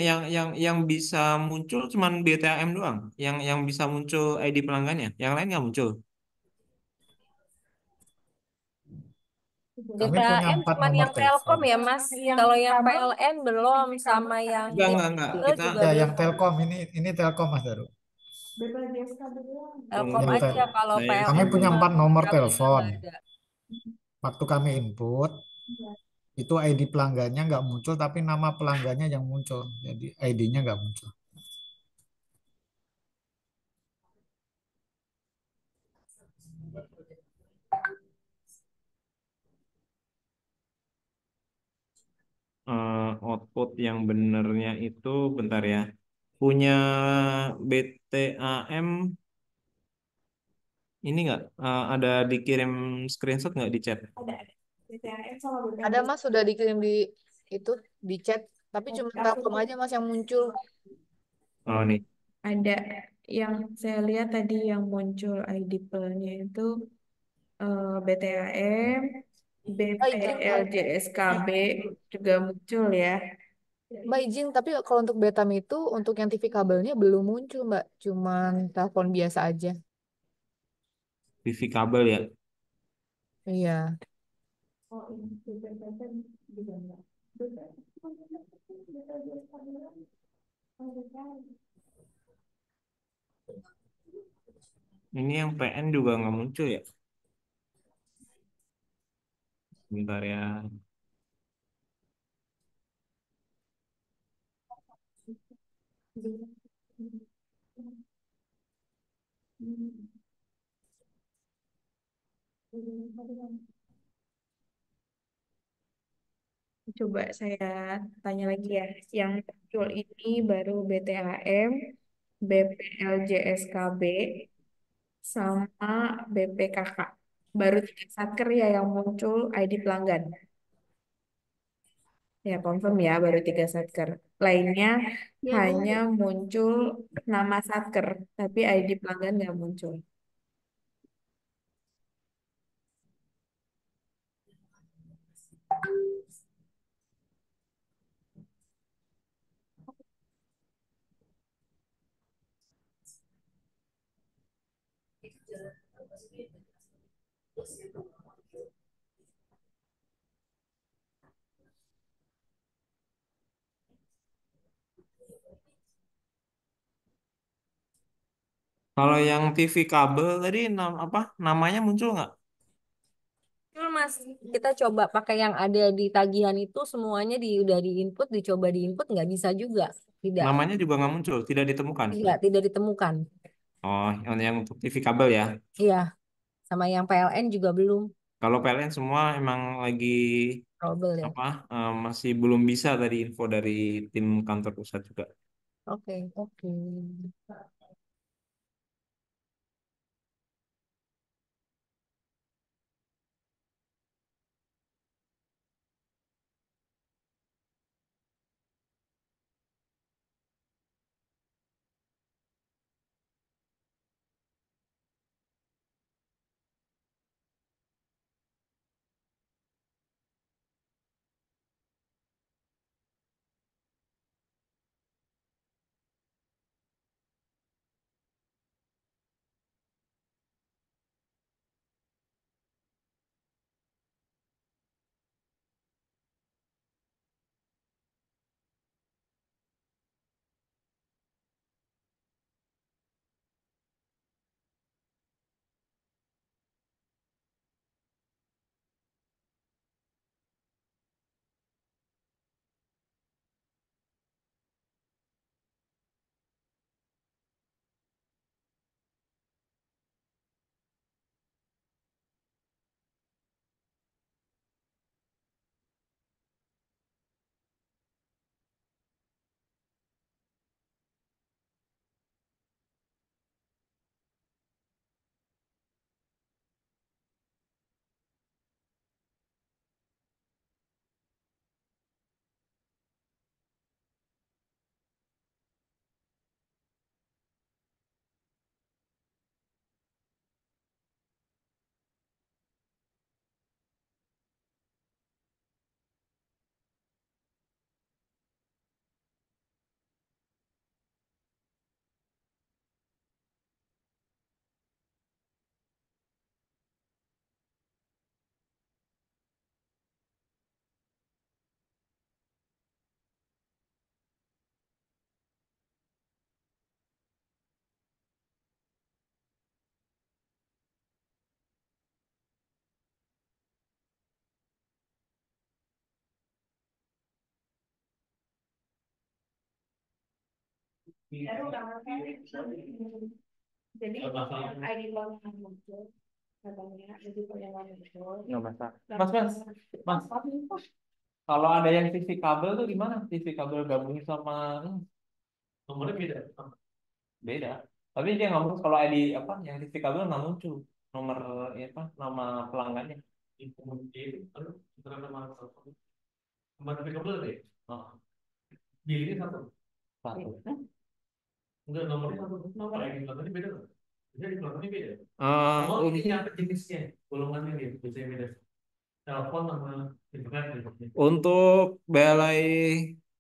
yang bisa muncul cuman BTAM doang. Yang bisa muncul ID pelanggannya. Yang lain nggak muncul. Kami punya BTAM 4 cuma nomor yang telepon. Telkom ya Mas. Kalau yang PLN belum sama yang Enggak. itu Kita juga Ya, yang belum. Telkom ini Telkom Mas Daru. Telkom Yang tunggu. aja kalau Kami PLN punya sama 4 nomor kabelnya telepon. nggak ada. Waktu kami input, itu ID pelanggannya nggak muncul, tapi nama pelanggannya yang muncul. Jadi ID-nya nggak muncul. Output yang benernya itu bentar ya. Punya BTAM ini nggak ada dikirim screenshot nggak di chat? Ada. BTAM sama BTAM. Ada Mas sudah dikirim di itu di chat, tapi cuma Telkom aja Mas yang muncul. Oh nih. Ada yang saya lihat tadi yang muncul ID pelnya itu BTAM, Mbak izin, BPLJSKB juga muncul ya. Mbak izin, tapi kalau untuk Betam itu untuk yang TV kabelnya belum muncul Mbak, cuman telepon biasa aja. TV kabel ya. Iya. Oh, ini BPLJSKB juga enggak. Ini yang PN juga nggak muncul ya. Bentar ya. Coba saya tanya lagi ya. Yang muncul ini baru BTHM, BPLJSKB, sama BPKK. Baru 3 satker ya yang muncul ID pelanggan. Ya, confirm ya, baru 3 satker. Lainnya Ya, Bu. hanya muncul nama satker, tapi ID pelanggan nggak muncul. Kalau yang TV kabel tadi apa namanya muncul nggak? Betul, Mas, kita coba pakai yang ada di tagihan itu semuanya udah diinput, dicoba diinput nggak bisa juga. Tidak, Namanya juga nggak muncul, tidak ditemukan. tidak ditemukan. Oh, yang untuk TV kabel ya. Iya, sama yang PLN juga belum Kalau PLN semua emang lagi trouble ya. apa masih belum bisa tadi info dari tim kantor pusat juga. Oke, oke. Jadi yang ID pelanggan muncul, katanya ID pelanggan muncul. Nggak masalah. Mas. Kalau ada yang TV kabel tuh gimana? TV kabel gabungin sama nomornya beda. Beda. Tapi dia nggak muncul kalau ID apa yang TV kabel nggak muncul nomor ya apa nama pelanggannya. Nomor TV kabel deh. Oh. Bilingnya satu. Satu. Enggak nomornya satu. Nomor ID pelanggannya beda nggak? Jadi pelanggannya beda. Oh, ini apa jenisnya? Golongannya dia biasanya beda. Telepon sama internet. Untuk Belai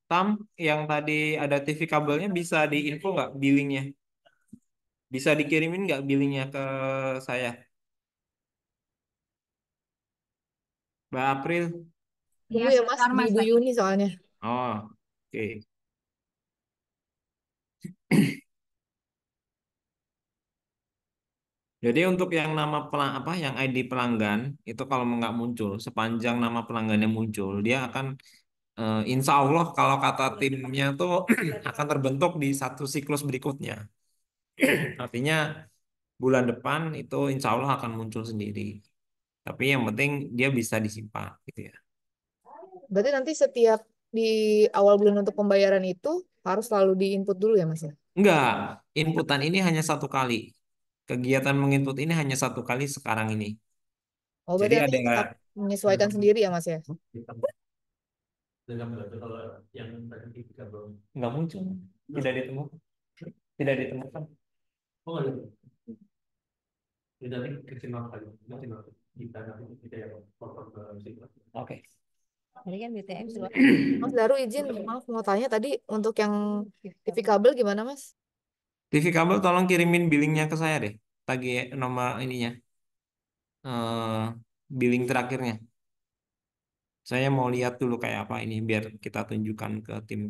Tam yang tadi ada TV kabelnya bisa diinfo nggak billingnya? Bisa dikirimin nggak billingnya ke saya, Mbak April? Tunggu ya Mas, di Bu Yuni soalnya. Oh, oke. Jadi untuk yang nama apa yang ID pelanggan itu kalau nggak muncul sepanjang nama pelanggannya muncul dia akan insya Allah kalau kata timnya tuh akan terbentuk di satu siklus berikutnya. Artinya bulan depan itu insya Allah akan muncul sendiri. Tapi yang penting dia bisa disimpan gitu ya. Berarti nanti setiap di awal bulan untuk pembayaran itu harus selalu diinput dulu ya Mas ya? Enggak, inputan ini hanya satu kali. Kegiatan menginput ini hanya satu kali sekarang ini. Oh Jadi berarti nanti ada tetap menyesuaikan sendiri ya Mas ya? nggak muncul, tidak ditemukan, tidak ditemukan. Oh, oke. Tadi kan BTM sudah. Mas Daru izin, maaf mau tanya tadi untuk yang TV kabel gimana Mas? TV kabel tolong kirimin billingnya ke saya deh. Tagih nomor ininya, billing terakhirnya. Saya mau lihat dulu kayak apa ini biar kita tunjukkan ke tim.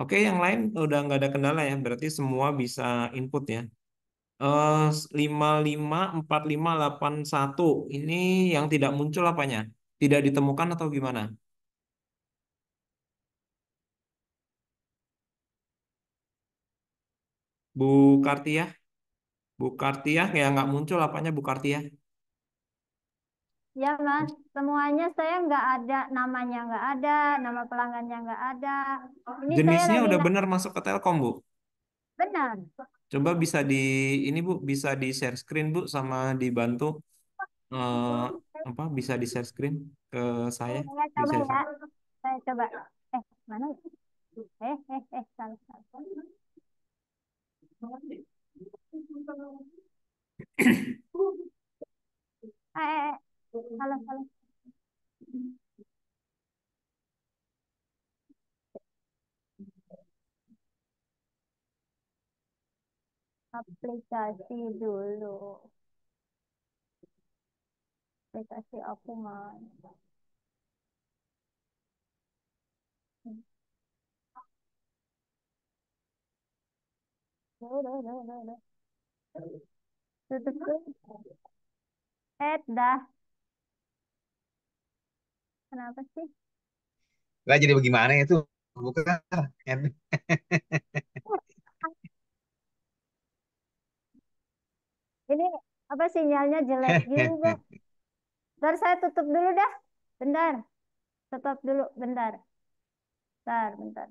Oke, yang lain udah nggak ada kendala ya. Berarti semua bisa input ya. 554581 ini yang tidak muncul apanya? Tidak ditemukan atau gimana? Bu Kartiah, Bu Kartiah ya nggak muncul apanya Bu Kartiah? Ya Mas, semuanya saya nggak ada, namanya nggak ada, nama pelanggannya nggak ada. Ini saya Jenisnya lagi udah benar masuk ke Telkom Bu. benar. Coba bisa di ini Bu, bisa di share screen Bu sama dibantu eh, apa bisa di share screen ke saya Saya coba bisa. ya, saya coba. Mana? Salah, salah. Salah, salah. Aplikasi dulu. Aplikasi aku mana? Udah. Tutup tuh. Dah. Kenapa sih? Lah jadi bagaimana itu? Bukan. Ini apa sinyalnya jelek juga. Bentar saya tutup dulu dah. Bentar. Stop dulu bentar. Bentar.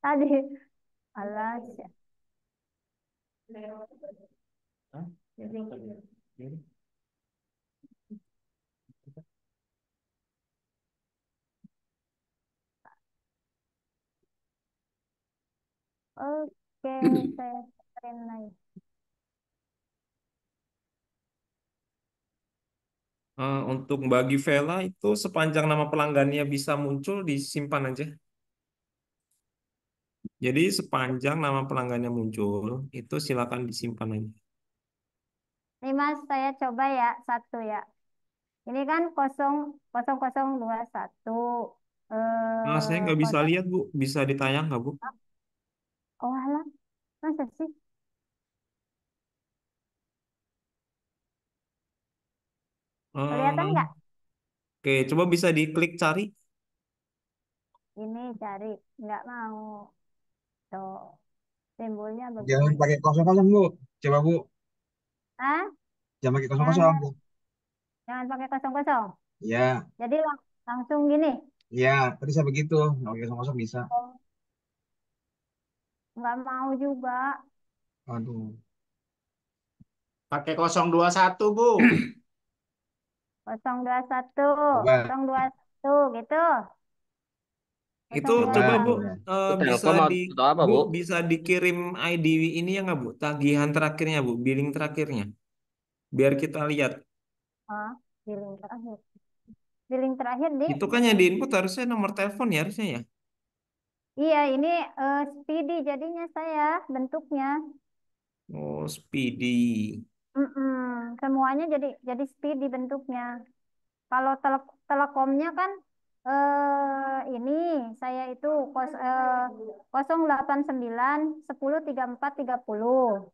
Tadi alas ya. Oke, saya screen lagi. Untuk bagi Vela itu sepanjang nama pelanggannya bisa muncul disimpan aja. Jadi sepanjang nama pelanggannya muncul itu silakan disimpan aja. Nih Mas, saya coba ya satu ya. Ini kan 0021. Saya nggak bisa Kosong. lihat Bu, bisa ditayang nggak Bu? Oh alah, masa sih? Kelihatan Eh, nggak? Oke, coba bisa diklik cari. Ini cari, nggak mau. Tuh, simbolnya Jangan begini. pakai kosong kosong Bu. Coba Bu, Ah, jangan pakai kosong jangan, kosong. jangan pakai kosong-kosong. Ya, Jadi langsung gini. ya. Tadi saya begitu. Nggak pakai kosong kosong bisa. Oh, nggak mau juga. Aduh. Pakai 021, Bu. 021, Coba, 021 gitu. Itu coba Bu, 021. Itu bisa Telkom di atau apa, Bu Bu? bisa dikirim ID ini ya nggak Bu? Tagihan terakhirnya Bu, billing terakhirnya. Biar kita lihat. Ah, billing terakhir. Billing terakhir di. Itu kan yang diinput harusnya nomor telepon ya harusnya ya. Iya, ini speedy jadinya saya bentuknya. Oh, Speedy. Semuanya jadi speedy bentuknya. Kalau telekomnya kan ini saya itu 089 10 34 30.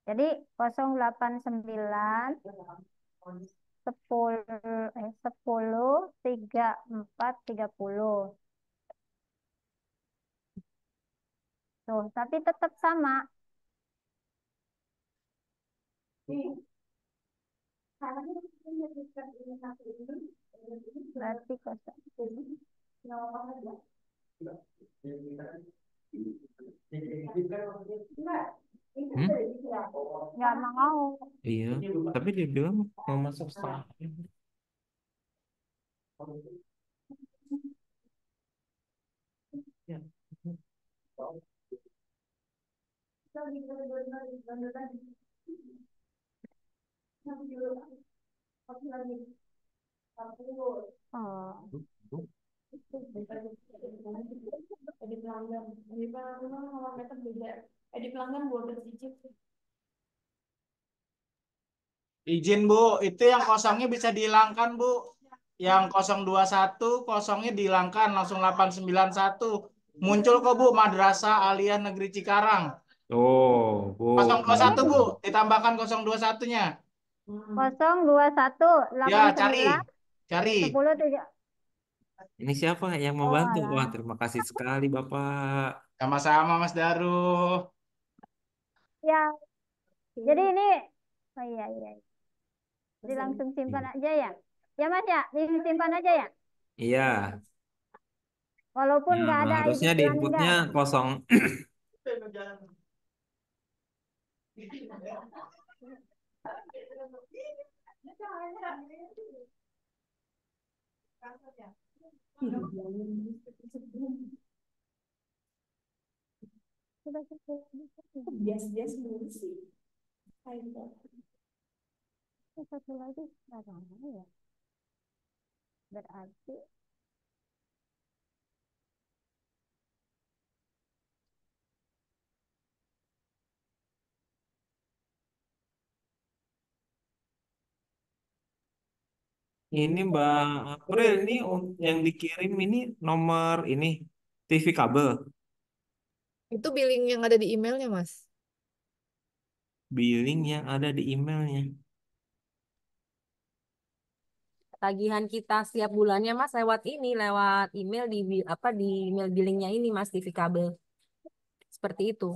Jadi 089 10 34 30. Tuh, tapi tetap sama. Berarti kosong. Hmm? Nggak mau. Iya, tapi dia bilang mau masuk setengah. Ya. Oh. Di pelanggan. Di pelanggan sama meter beda. Di pelanggan 12 digit. Izin, Bu. Itu yang kosongnya bisa dihilangkan, Bu. yang 021 kosongnya dihilangkan langsung 891. Muncul kok Bu, Madrasah Aliyah Negeri Cikarang. Oh, Bu. 021 Bu, ditambahkan 021-nya. 021 Ya, 89 cari. 10 7. Ini siapa yang Oh membantu? Wah, alah. terima kasih sekali, Bapak. Sama-sama Mas Daru. Ya, jadi ini oh iya iya. Jadi langsung simpan aja ya. Ya Mas ya, disimpan aja ya. Iya. Walaupun Ya, nggak ada ID harusnya di inputnya pelanggan. kosong. Bias-bias dulu sih. Satu lagi nggak tahu ya. Berarti Ini Mbak April ini yang dikirim ini nomor ini TV kabel, Itu billing yang ada di emailnya, Mas. billing yang ada di emailnya. Tagihan kita setiap bulannya Mas lewat ini, lewat email di email billingnya ini Mas TV kabel. Seperti itu.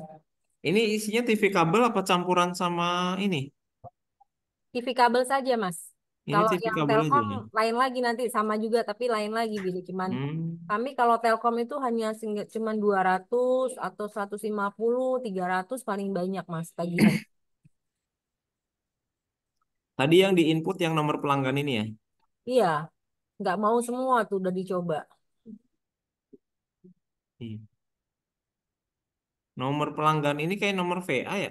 Ini isinya TV kabel apa campuran sama ini? TV kabel saja Mas. Ini Kalau TV yang kabel aja Telkom ya. lain lagi nanti sama juga tapi lain lagi gitu. Cuman Hmm. kami kalau Telkom itu hanya cuman 200 atau 150, 300 paling banyak Mas tagihan. Tadi yang di input yang nomor pelanggan ini ya. Iya, nggak mau semua tuh udah dicoba. Iya. Nomor pelanggan ini kayak nomor VA ya.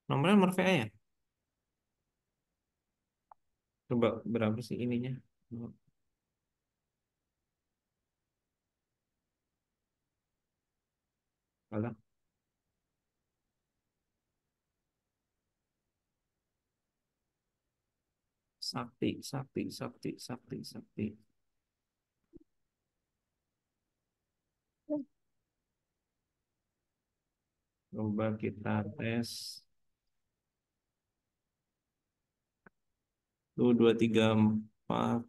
Nomornya nomor VA ya. Coba berapa sih ininya? Alah. Sakti, sakti, sakti, sakti, sakti. Coba kita tes. Tuh 2, 3, 4,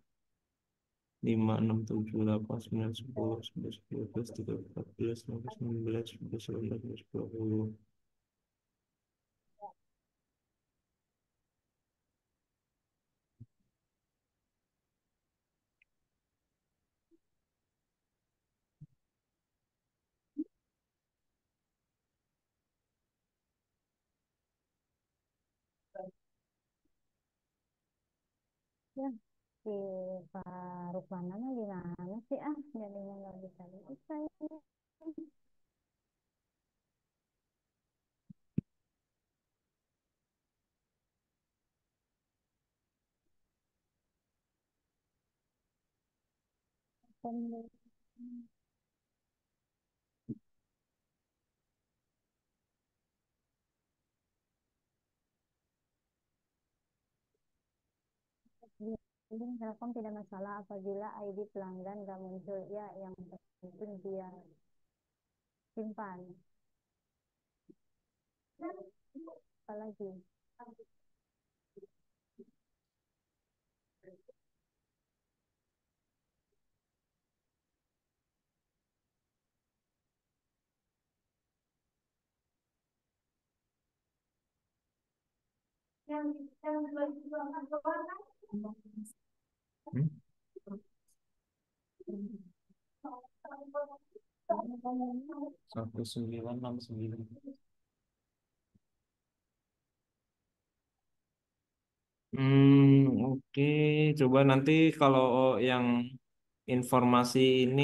5, 6, 7, 8, 9, 10, 11, 12, 13, 14, 15, 16, 17, 18, 20. ya si Pak Rukmana mah gimana sih jadinya nggak bisa ini. Link Telkom tidak masalah apabila ID pelanggan nggak muncul ya, yang penting dia simpan. Apalagi Hmm? 1969. Oke. Coba nanti kalau yang informasi ini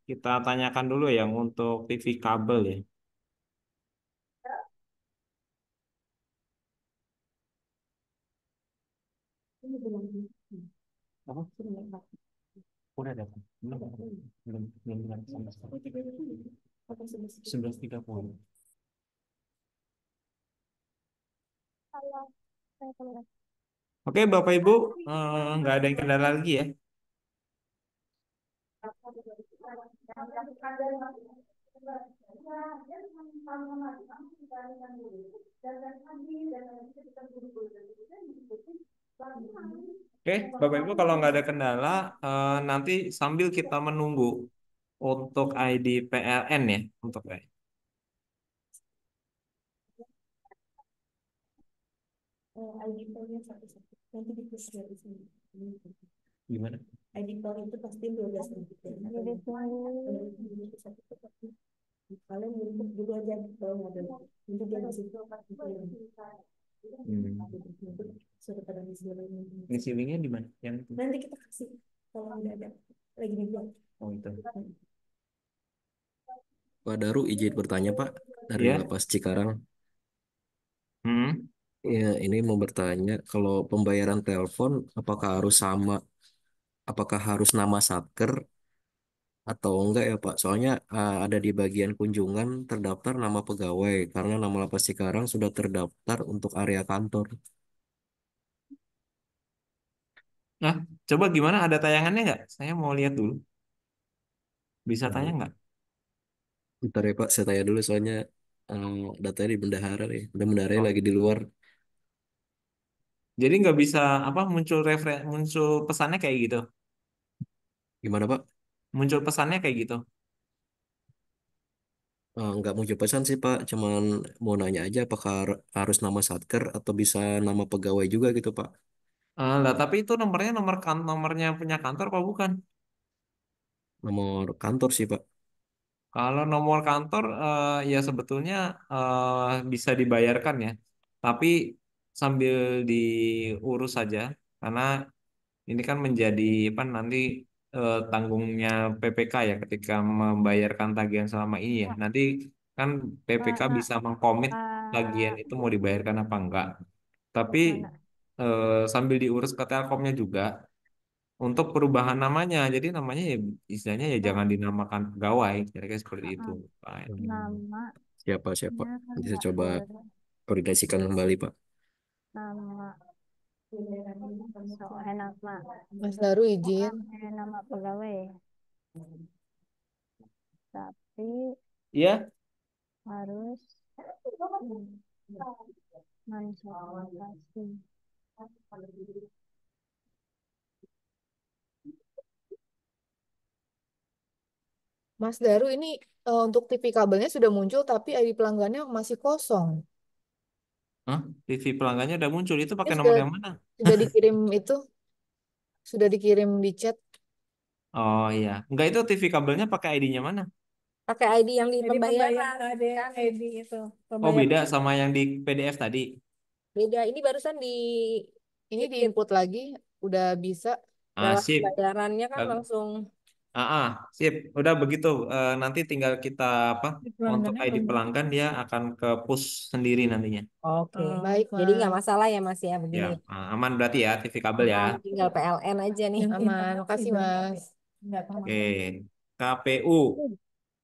kita tanyakan dulu ya untuk TV kabel ya. Apa? Udah datang. Belum datang sama sekali. 11.30. Oke, Bapak Ibu, nggak ada yang kendala lagi ya. Oke, Bapak Ibu kalau nggak ada kendala, nanti sambil kita menunggu untuk ID PLN ya, untuk ID Pel-nya satu-satu. Nanti di-push dari sini. gimana? ID Pel itu pasti 12 digit. Jadi tunggu. Kalian input dulu aja kalau nggak ada. Nanti dia masih suruh pada ngisi link. Ngisi linknya di mana? Yang itu? Nanti kita kasih kalau nggak ada. Lagi dibuat. Oh itu. Pak Daru izin bertanya Pak dari Iya. Lapas Cikarang. Hmm. Ya, ini mau bertanya kalau pembayaran telepon apakah harus nama satker atau enggak ya Pak? Soalnya ada di bagian kunjungan terdaftar nama pegawai karena nama Lapas Cikarang sudah terdaftar untuk area kantor. Nah, coba gimana? Ada tayangannya nggak? Saya mau lihat dulu. Bisa tanya nggak? Bentar ya Pak, saya tanya dulu soalnya datanya di bendahara nih. Bendaharanya lagi di luar. Jadi nggak bisa apa muncul pesannya kayak gitu. Gimana Pak? Muncul pesannya kayak gitu. Nggak mau jawab pesan sih Pak, cuman mau nanya aja apakah harus nama satker atau bisa nama pegawai juga gitu Pak. Lah, tapi itu nomornya nomornya punya kantor apa bukan? Nomor kantor sih Pak. Kalau nomor kantor ya sebetulnya bisa dibayarkan ya. Tapi sambil diurus saja karena ini kan menjadi apa nanti tanggungnya PPK ya ketika membayarkan tagihan selama ini ya. Nanti kan PPK bisa mengkomit tagihan itu mau dibayarkan apa enggak. Tapi sambil diurus ke Telkomnya juga untuk perubahan namanya. Jadi namanya ya istilahnya ya jangan dinamakan pegawai, kira-kira seperti itu. Pak. Nama Siapa? kan Nanti saya nggak coba boleh. koordinasikan kembali Pak. Nama so enak mah. Mas Daru izin. Nama pegawai. Tapi Iya, harus mensosialisasi. Mas Daru ini untuk TV kabelnya sudah muncul tapi ID pelanggannya masih kosong. hah? TV pelanggannya udah muncul itu Ini pakai nomor sudah yang mana? sudah dikirim itu, sudah dikirim di chat. Oh iya, enggak itu TV kabelnya pakai ID-nya mana? Pakai ID yang di Jadi pembayaran. pembayaran ada yang ID itu. Oh beda Pembayaran. sama yang di PDF tadi. Beda. Ini barusan Ini diinput lagi, udah bisa. lewat Sip. pembayarannya kan Bagus. langsung. Sip. Udah begitu. Nanti tinggal kita apa? Untuk Pelanggannya ID belum pelanggan dia akan ke push sendiri nantinya. Oke. Baik, Jadi nggak Mas. masalah ya Mas ya Ya, begini. aman berarti ya TV kabel ya. Tinggal PLN aja nih. Aman, makasih Mas. Enggak tahu. Oke. KPU.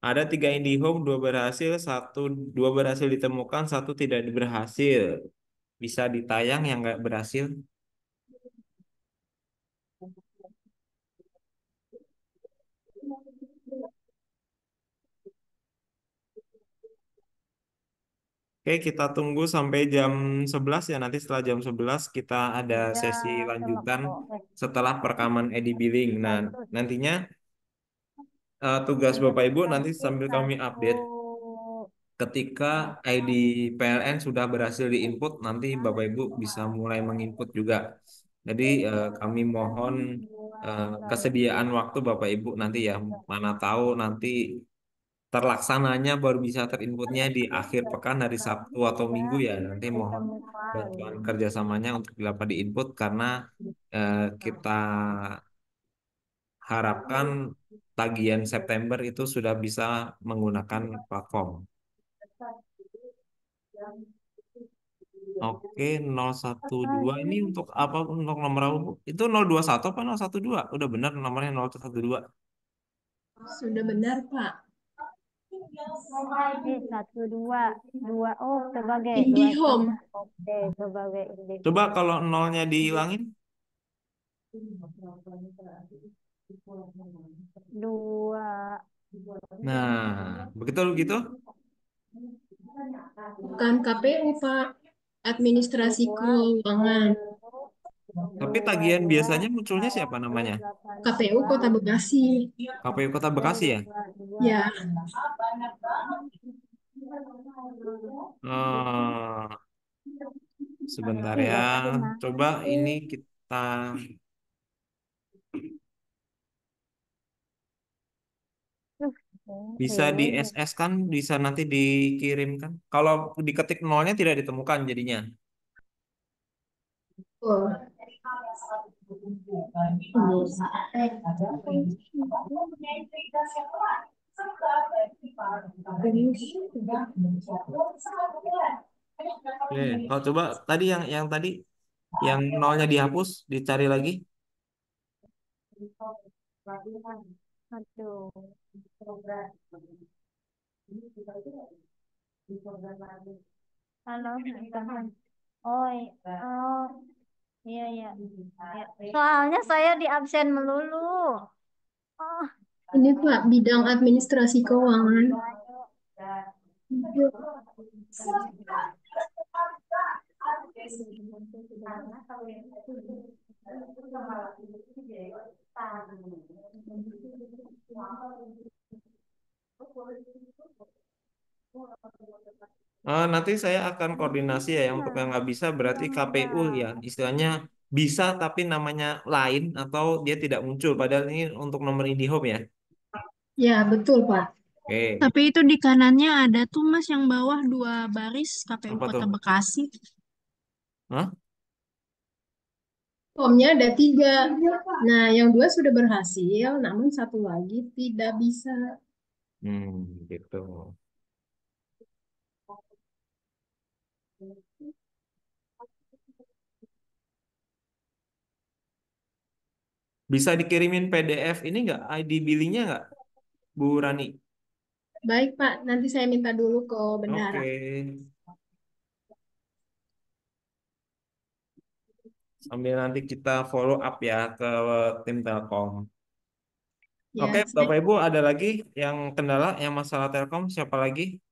Ada 3 IndiHome, dua berhasil ditemukan, satu tidak berhasil. Bisa ditayang yang nggak berhasil. Oke, kita tunggu sampai jam 11 ya. Nanti setelah jam 11 kita ada sesi lanjutan setelah perekaman edi billing. Nah, nantinya tugas Bapak Ibu nanti sambil kami update ketika ID PLN sudah berhasil diinput, nanti Bapak Ibu bisa mulai menginput juga. Jadi kami mohon kesediaan waktu Bapak Ibu nanti ya. Mana tahu nanti terlaksananya baru bisa terinputnya di akhir pekan hari Sabtu atau Minggu ya. Nanti mohon bantuan kerjasamanya untuk dapat diinput karena kita harapkan tagihan September itu sudah bisa menggunakan platform. Oke, 012 ini untuk apa? Untuk nomor apa, Bu? Itu 021 apa 012? Udah benar nomornya 012. Sudah benar, Pak. 1 2 2. Oh, sebagai IndiHome. Oke, sebagai IndiHome. Coba kalau nolnya dihilangin. 2 Nah, begitu gitu. Bukan KPU, Pak. Administrasi Keuangan. Tapi tagihan biasanya munculnya siapa namanya? KPU Kota Bekasi. KPU Kota Bekasi ya? Ya, Oh, sebentar ya. Coba ini kita bisa di SS kan, bisa nanti dikirimkan. Kalau diketik nolnya tidak ditemukan jadinya. oh. Oke, kalau coba tadi yang tadi yang nolnya dihapus, dicari lagi. Aduh. Halo, Tuhan. Oh, oh, iya, iya. Ya. Soalnya saya di absen melulu. Oh, Ini Pak, bidang administrasi keuangan. Nanti saya akan koordinasi ya, yang untuk yang nggak bisa berarti KPU ya, istilahnya bisa tapi namanya lain atau dia tidak muncul. Padahal ini untuk nomor IndiHome ya. Ya, betul Pak. Oke, Tapi itu di kanannya ada tuh Mas yang bawah 2 baris KPU apa tuh? Kota Bekasi. Hah? Formnya ada 3. Nah, yang 2 sudah berhasil, namun satu lagi tidak bisa. Gitu. Bisa dikirimin PDF ini nggak? ID billingnya nggak, Bu Rani? Baik Pak, nanti saya minta dulu ke Oke. bendahara. Sambil nanti kita follow up ya ke tim Telkom. Ya, Oke, saya Bapak Ibu ada lagi yang kendala, yang masalah Telkom? Siapa lagi?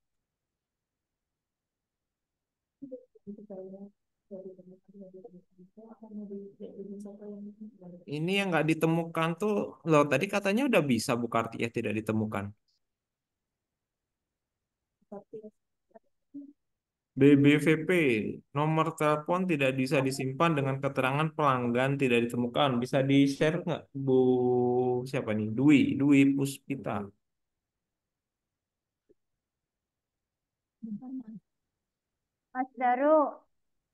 Ini yang nggak ditemukan tuh, loh tadi katanya udah bisa Bu Karti ya, tidak ditemukan. BBVP, nomor telepon tidak bisa disimpan dengan keterangan pelanggan tidak ditemukan. Bisa di-share nggak Bu, siapa nih? Dwi Puspita. Mas Daru,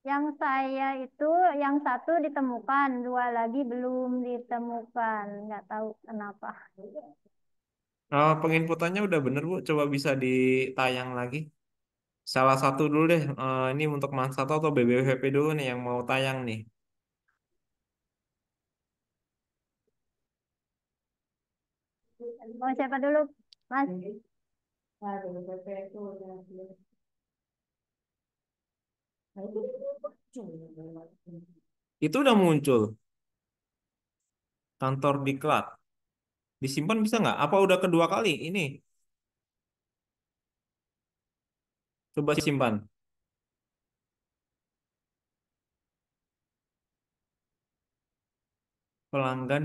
yang saya itu yang satu ditemukan, 2 lagi belum ditemukan. Nggak tahu kenapa. Penginputannya udah bener Bu, coba bisa ditayang lagi. Salah satu dulu deh, ini untuk Mas Sato atau BBVP dulu nih yang mau tayang nih. Mau siapa dulu, Mas? Itu udah muncul, kantor diklat. Disimpan bisa nggak? Apa udah kedua kali ini? Coba simpan. Pelanggan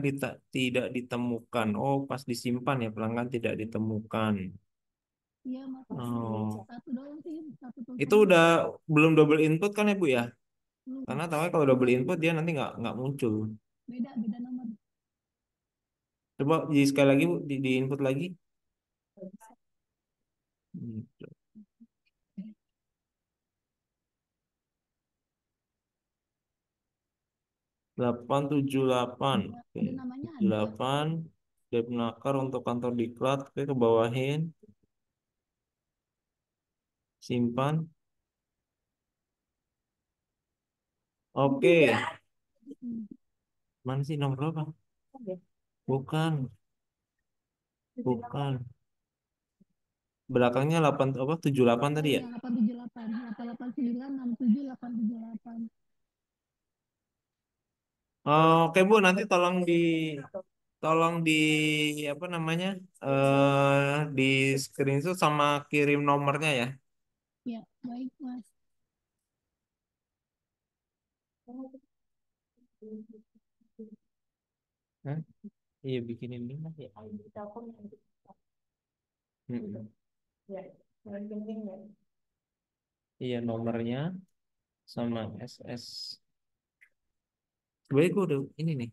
tidak ditemukan. Oh, pas disimpan ya pelanggan tidak ditemukan. Iya, Mas. Oh, Satu doang sih, satu itu telepon. udah belum double input kan ya Bu ya? Belum. Karena tahu kalau double input dia nanti nggak muncul. Beda nomor. Coba sekali lagi Bu, di input lagi. Hmm. 878. Oke. Ada namanya ada. 78. Depnakar untuk kantor diklat. Oke, ke bawahin. Simpan. Oke. Mana sih nomor berapa? Bukan. Bukan. Belakangnya 8 apa 78 tadi ya? Iya, 878, 889, 67, 878. Oke Bu, nanti tolong di apa namanya di screenshot sama kirim nomornya ya. Ya, baik, Mas. Hah? Iya bikinin link ya. Mm-mm. Iya nomornya sama SS. Sebenarnya gue udah ini nih.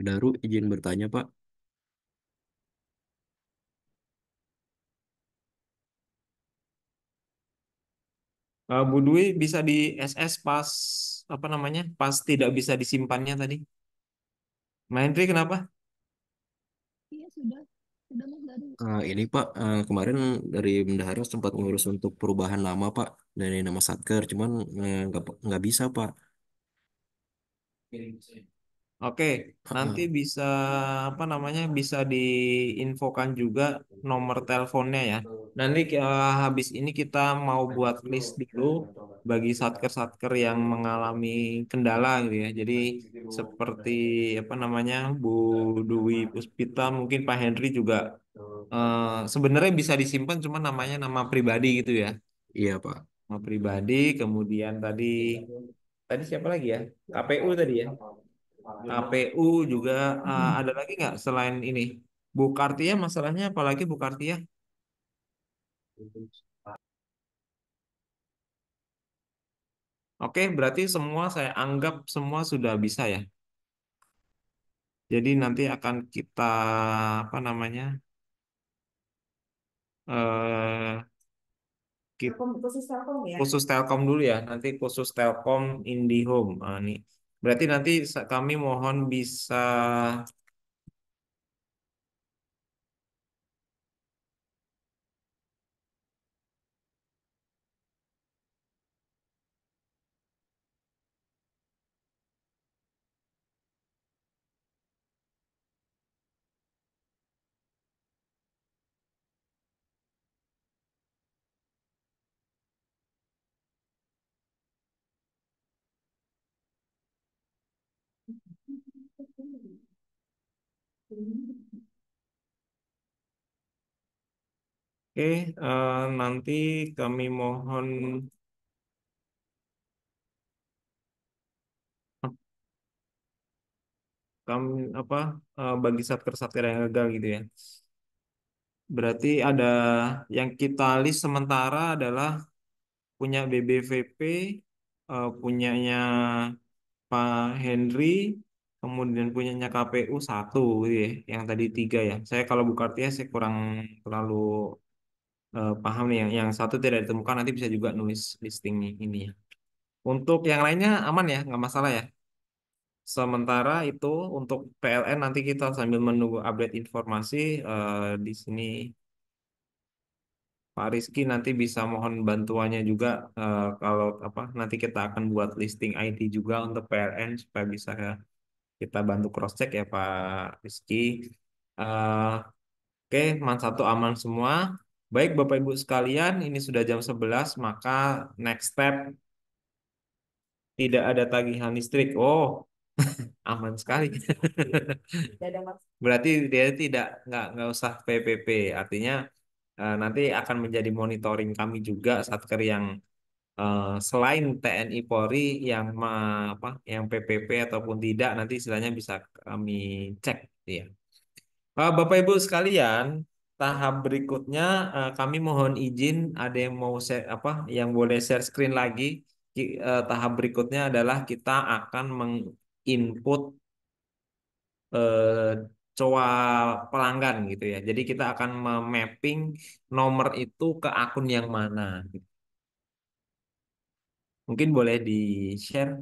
Daru izin bertanya Pak. Bu Dwi bisa di SS pas apa namanya? Pas tidak bisa disimpannya tadi. Mahendri kenapa? Iya, sudah. Sudah, Mas Daru. Ini Pak, kemarin dari Bendahara sempat ngurus untuk perubahan nama Pak dari nama Satker, cuman nggak bisa Pak. Oke, nanti bisa apa namanya? Bisa diinfokan juga nomor teleponnya ya. Nanti habis ini kita mau buat list dulu bagi satker-satker yang mengalami kendala gitu ya. Jadi seperti apa namanya Bu Dwi Puspita, mungkin Pak Henry juga sebenarnya bisa disimpan, cuma namanya nama pribadi gitu ya. Iya Pak. Nama pribadi, kemudian tadi siapa lagi ya? KPU tadi ya. KPU juga ada lagi nggak selain ini? Bu Kartia masalahnya apalagi Bu Kartia? Oke, berarti semua saya anggap semua sudah bisa ya. Jadi nanti akan kita apa namanya? eh Khusus Telkom ya. Khusus Telkom dulu ya. Nanti khusus Telkom IndiHome. Nih. Berarti nanti kami mohon bisa oke, nanti kami mohon kami apa bagi satker-satker yang gagal gitu ya. Berarti ada yang kita list sementara adalah punya BBVP, punyanya Pak Henry, kemudian punyanya KPU satu gitu ya, yang tadi tiga ya. Saya kalau Bu Kartia saya kurang terlalu paham nih, yang satu tidak ditemukan nanti bisa juga nulis listing ini ya. Untuk yang lainnya aman ya, nggak masalah ya. Sementara itu untuk PLN nanti kita sambil menunggu update informasi di sini Pak Rizky nanti bisa mohon bantuannya juga kalau apa nanti kita akan buat listing ID juga untuk PLN supaya bisa kita bantu cross check ya Pak Rizky. Eh, oke, man satu aman semua. Baik Bapak Ibu sekalian, ini sudah jam 11 maka next step tidak ada tagihan listrik. Oh, aman sekali. Berarti dia nggak usah PPP. Artinya nanti akan menjadi monitoring kami juga satker yang selain TNI Polri yang apa yang PPP ataupun tidak nanti istilahnya bisa kami cek ya. Bapak Ibu sekalian, tahap berikutnya kami mohon izin ada yang mau share apa yang boleh share screen lagi. Tahap berikutnya adalah kita akan menginput eh, coa pelanggan gitu ya. Jadi kita akan mapping nomor itu ke akun yang mana. Mungkin boleh di-share.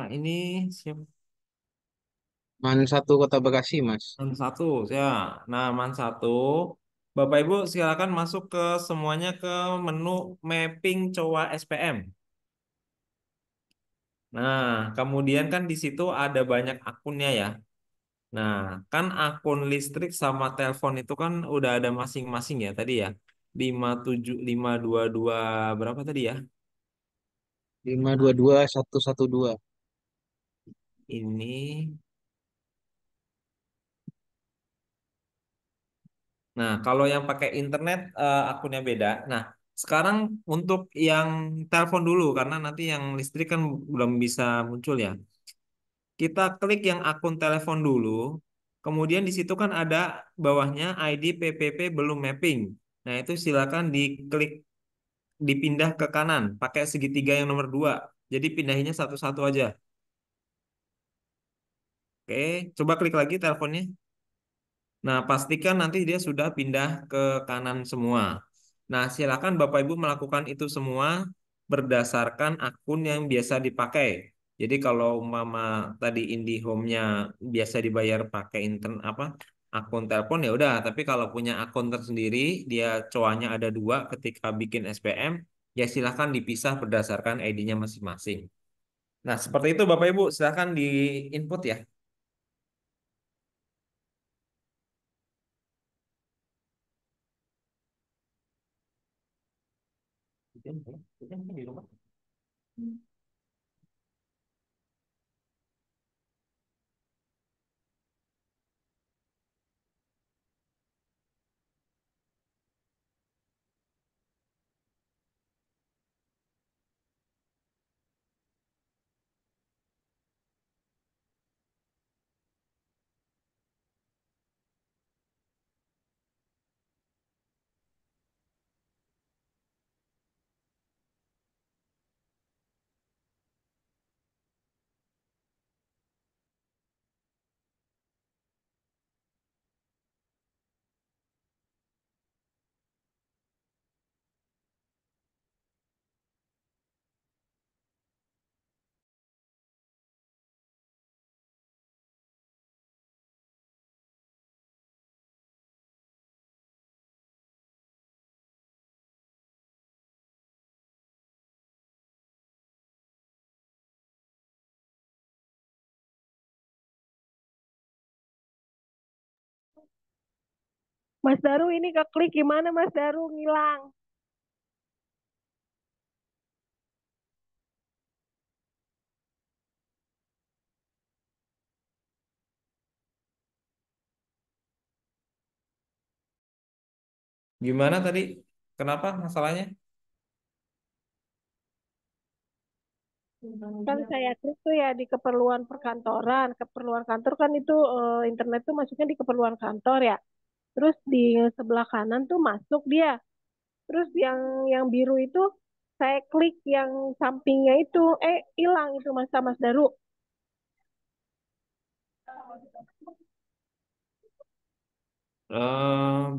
Ini siap. Man satu Kota Bekasi, Mas. Man satu ya. Nah, man satu. Bapak Ibu silakan masuk ke semuanya ke menu mapping coa SPM. Nah, kemudian kan di situ ada banyak akunnya ya. Nah, kan akun listrik sama telepon itu kan udah ada masing-masing ya tadi ya. 57522 berapa tadi ya? 522112. Ini. Nah, kalau yang pakai internet akunnya beda. Nah, sekarang untuk yang telepon dulu karena nanti yang listrik kan belum bisa muncul ya. Kita klik yang akun telepon dulu. Kemudian di situ kan ada bawahnya ID PPP belum mapping. Nah, itu silakan diklik dipindah ke kanan pakai segitiga yang nomor 2. Jadi pindahinnya satu-satu aja. Oke, coba klik lagi teleponnya. Nah, pastikan nanti dia sudah pindah ke kanan semua. Nah, silakan Bapak Ibu melakukan itu semua berdasarkan akun yang biasa dipakai. Jadi kalau Mama tadi IndiHome-nya biasa dibayar pakai akun telepon ya udah. Tapi kalau punya akun tersendiri, dia coanya ada 2 ketika bikin SPM, ya silakan dipisah berdasarkan ID-nya masing-masing. Nah, seperti itu Bapak Ibu, silakan di input ya. Di rumah. Mas Daru ini keklik gimana Mas Daru ngilang? Gimana tadi? Kenapa masalahnya? Kan saya klik tuh ya di keperluan perkantoran. Keperluan kantor kan itu internet tuh masuknya di keperluan kantor ya. Terus di sebelah kanan tuh masuk dia. Terus yang biru itu saya klik yang sampingnya itu hilang itu Mas Daru.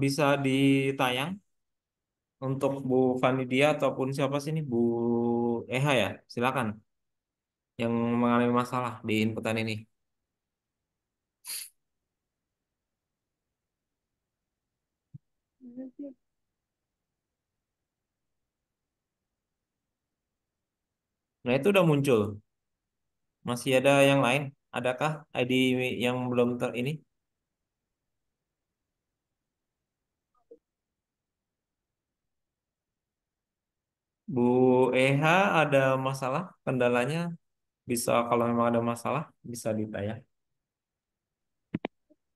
Bisa ditayang untuk Bu Vanidia ataupun siapa sih ini Bu Eha ya, silakan yang mengalami masalah di inputan ini. Nah, itu udah muncul. Masih ada yang lain? Adakah ID yang belum ter ini? Bu EH ada masalah? Kendalanya bisa kalau memang ada masalah bisa ditayang.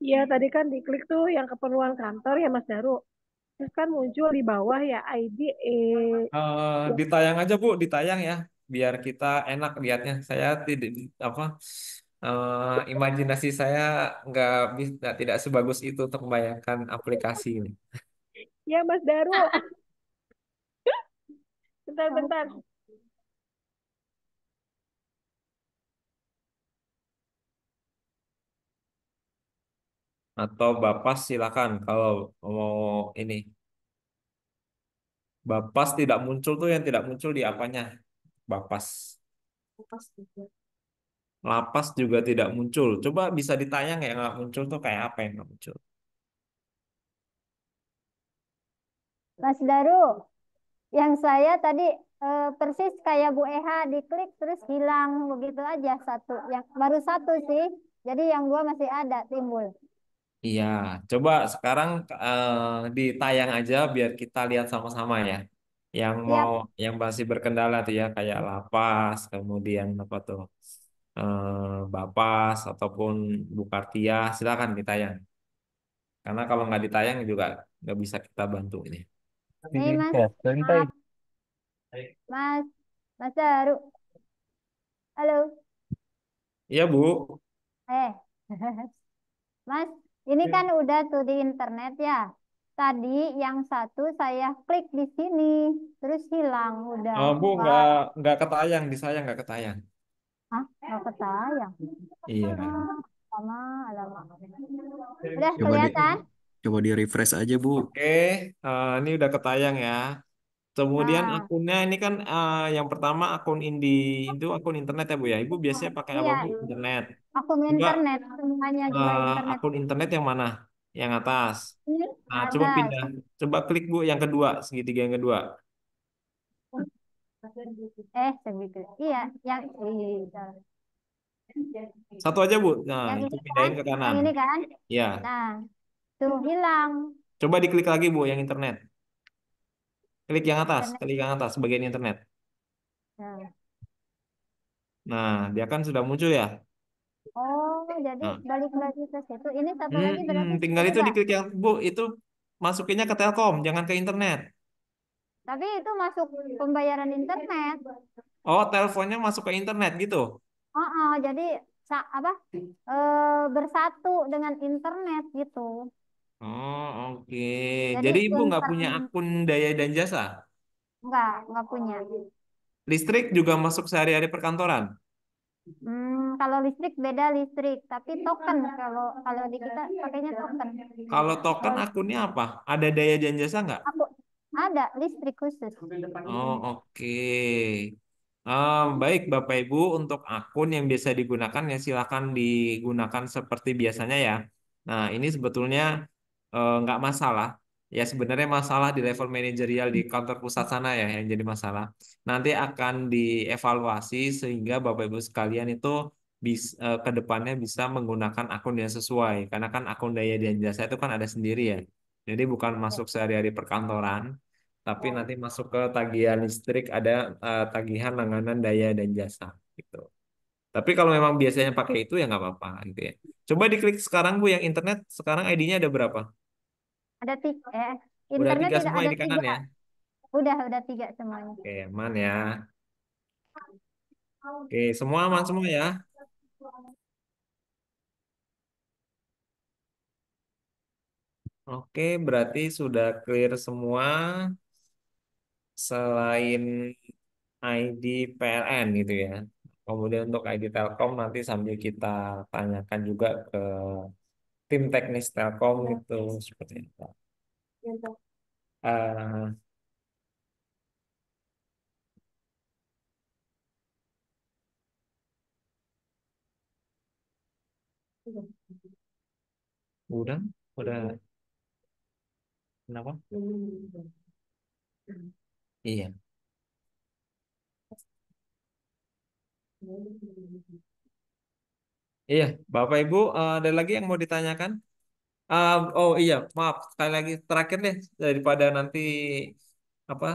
Iya, tadi kan diklik tuh yang keperluan kantor ya Mas Daru. Terus kan muncul di bawah ya ID Ditayang aja Bu, ditayang ya, biar kita enak lihatnya. Saya tidak apa imajinasi saya nggak bisa tidak sebagus itu untuk membayangkan aplikasi ini. ya Mas Daru. Bentar-bentar. Atau Bapas silakan kalau mau ini. Bapas tidak muncul tuh yang tidak muncul di apanya? Bapas. Lapas juga tidak muncul. Coba bisa ditayang ya, nggak muncul tuh kayak apa yang nggak muncul? Mas Daru, yang saya tadi persis kayak Bu Eha diklik terus hilang begitu aja satu. Yang baru satu sih. Jadi yang dua masih ada timbul. Iya, coba sekarang ditayang aja biar kita lihat sama-sama ya. Yang mau, Siap. yang masih berkendala tuh ya, kayak lapas, kemudian apa tuh, Bapas ataupun Bukartia, silakan ditayang. Karena kalau nggak ditayang juga nggak bisa kita bantu ini. Nih Mas, Minta maaf, Mas, Mas Daru. Halo, Iya Bu. eh, Mas, ini kan udah tuh di internet ya. Tadi yang satu saya klik di sini, terus hilang udah. Oh, Bu, Pak, nggak ketayang di saya nggak ketayang. ah, nggak ketayang. Iya. Lama, lama. Udah Coba di kelihatan? coba di refresh aja, Bu. Oke, ini udah ketayang ya. Kemudian Nah, akunnya ini kan yang pertama akun itu akun internet ya Bu ya. Ibu biasanya pakai apa iya, Bu? Internet. akun Coba internet, semuanya juga internet. akun internet yang mana? Yang atas. Ini Nah, coba ada. pindah. Coba klik Bu yang kedua, segitiga yang kedua. Segitu. Iya, yang Satu aja Bu. Nah, yang itu ini kan, pindahin ke kanan. yang ini kan. Ya. Nah, tuh hilang Coba diklik lagi Bu yang internet. Klik yang atas, internet. klik yang atas bagian internet. Nah. Nah, dia kan sudah muncul ya. Oh, jadi Nah, balik lagi ke situ. Ini satu lagi berarti tinggal itu beda. diklik yang Bu, itu masukinnya ke Telkom, jangan ke internet. Tapi itu masuk pembayaran internet. Oh, teleponnya masuk ke internet gitu. Jadi apa? Bersatu dengan internet gitu. Oh, oke. Jadi Jadi Ibu nggak punya internet akun daya dan jasa. nggak punya. Listrik juga masuk sehari-hari perkantoran. Kalau listrik beda listrik, tapi token kalau kalau di kita pakainya token. Kalau token Kalau akunnya apa? Ada daya dan jasa nggak? aku ada listrik khusus. Oh, oke. Baik, Bapak Ibu, untuk akun yang biasa digunakan ya silakan digunakan seperti biasanya ya. Nah, ini sebetulnya nggak masalah. Ya sebenarnya masalah di level manajerial di kantor pusat sana ya yang jadi masalah. Nanti akan dievaluasi sehingga Bapak Ibu sekalian itu ke depannya bisa menggunakan akun yang sesuai. Karena kan akun daya dan jasa itu kan ada sendiri ya. Jadi bukan masuk sehari-hari perkantoran tapi nanti masuk ke tagihan listrik ada tagihan langganan daya dan jasa gitu. Tapi kalau memang biasanya pakai itu ya nggak apa-apa gitu ya. Coba diklik sekarang Bu yang internet sekarang ID-nya ada berapa? Ada tiga, Udah internet tiga tidak semua ada yang di kanan tiga. ya. Udah tiga semuanya. Oke, aman ya. Oke, semua aman semua ya. Oke, berarti sudah clear semua selain ID PLN gitu ya. Kemudian untuk ID Telkom nanti sambil kita tanyakan juga ke tim teknis Telkom itu seperti apa. Eh, udah, udah. Kenapa? Iya. Iya, Bapak Ibu, ada lagi yang mau ditanyakan? Oh iya, maaf sekali lagi terakhir deh daripada nanti apa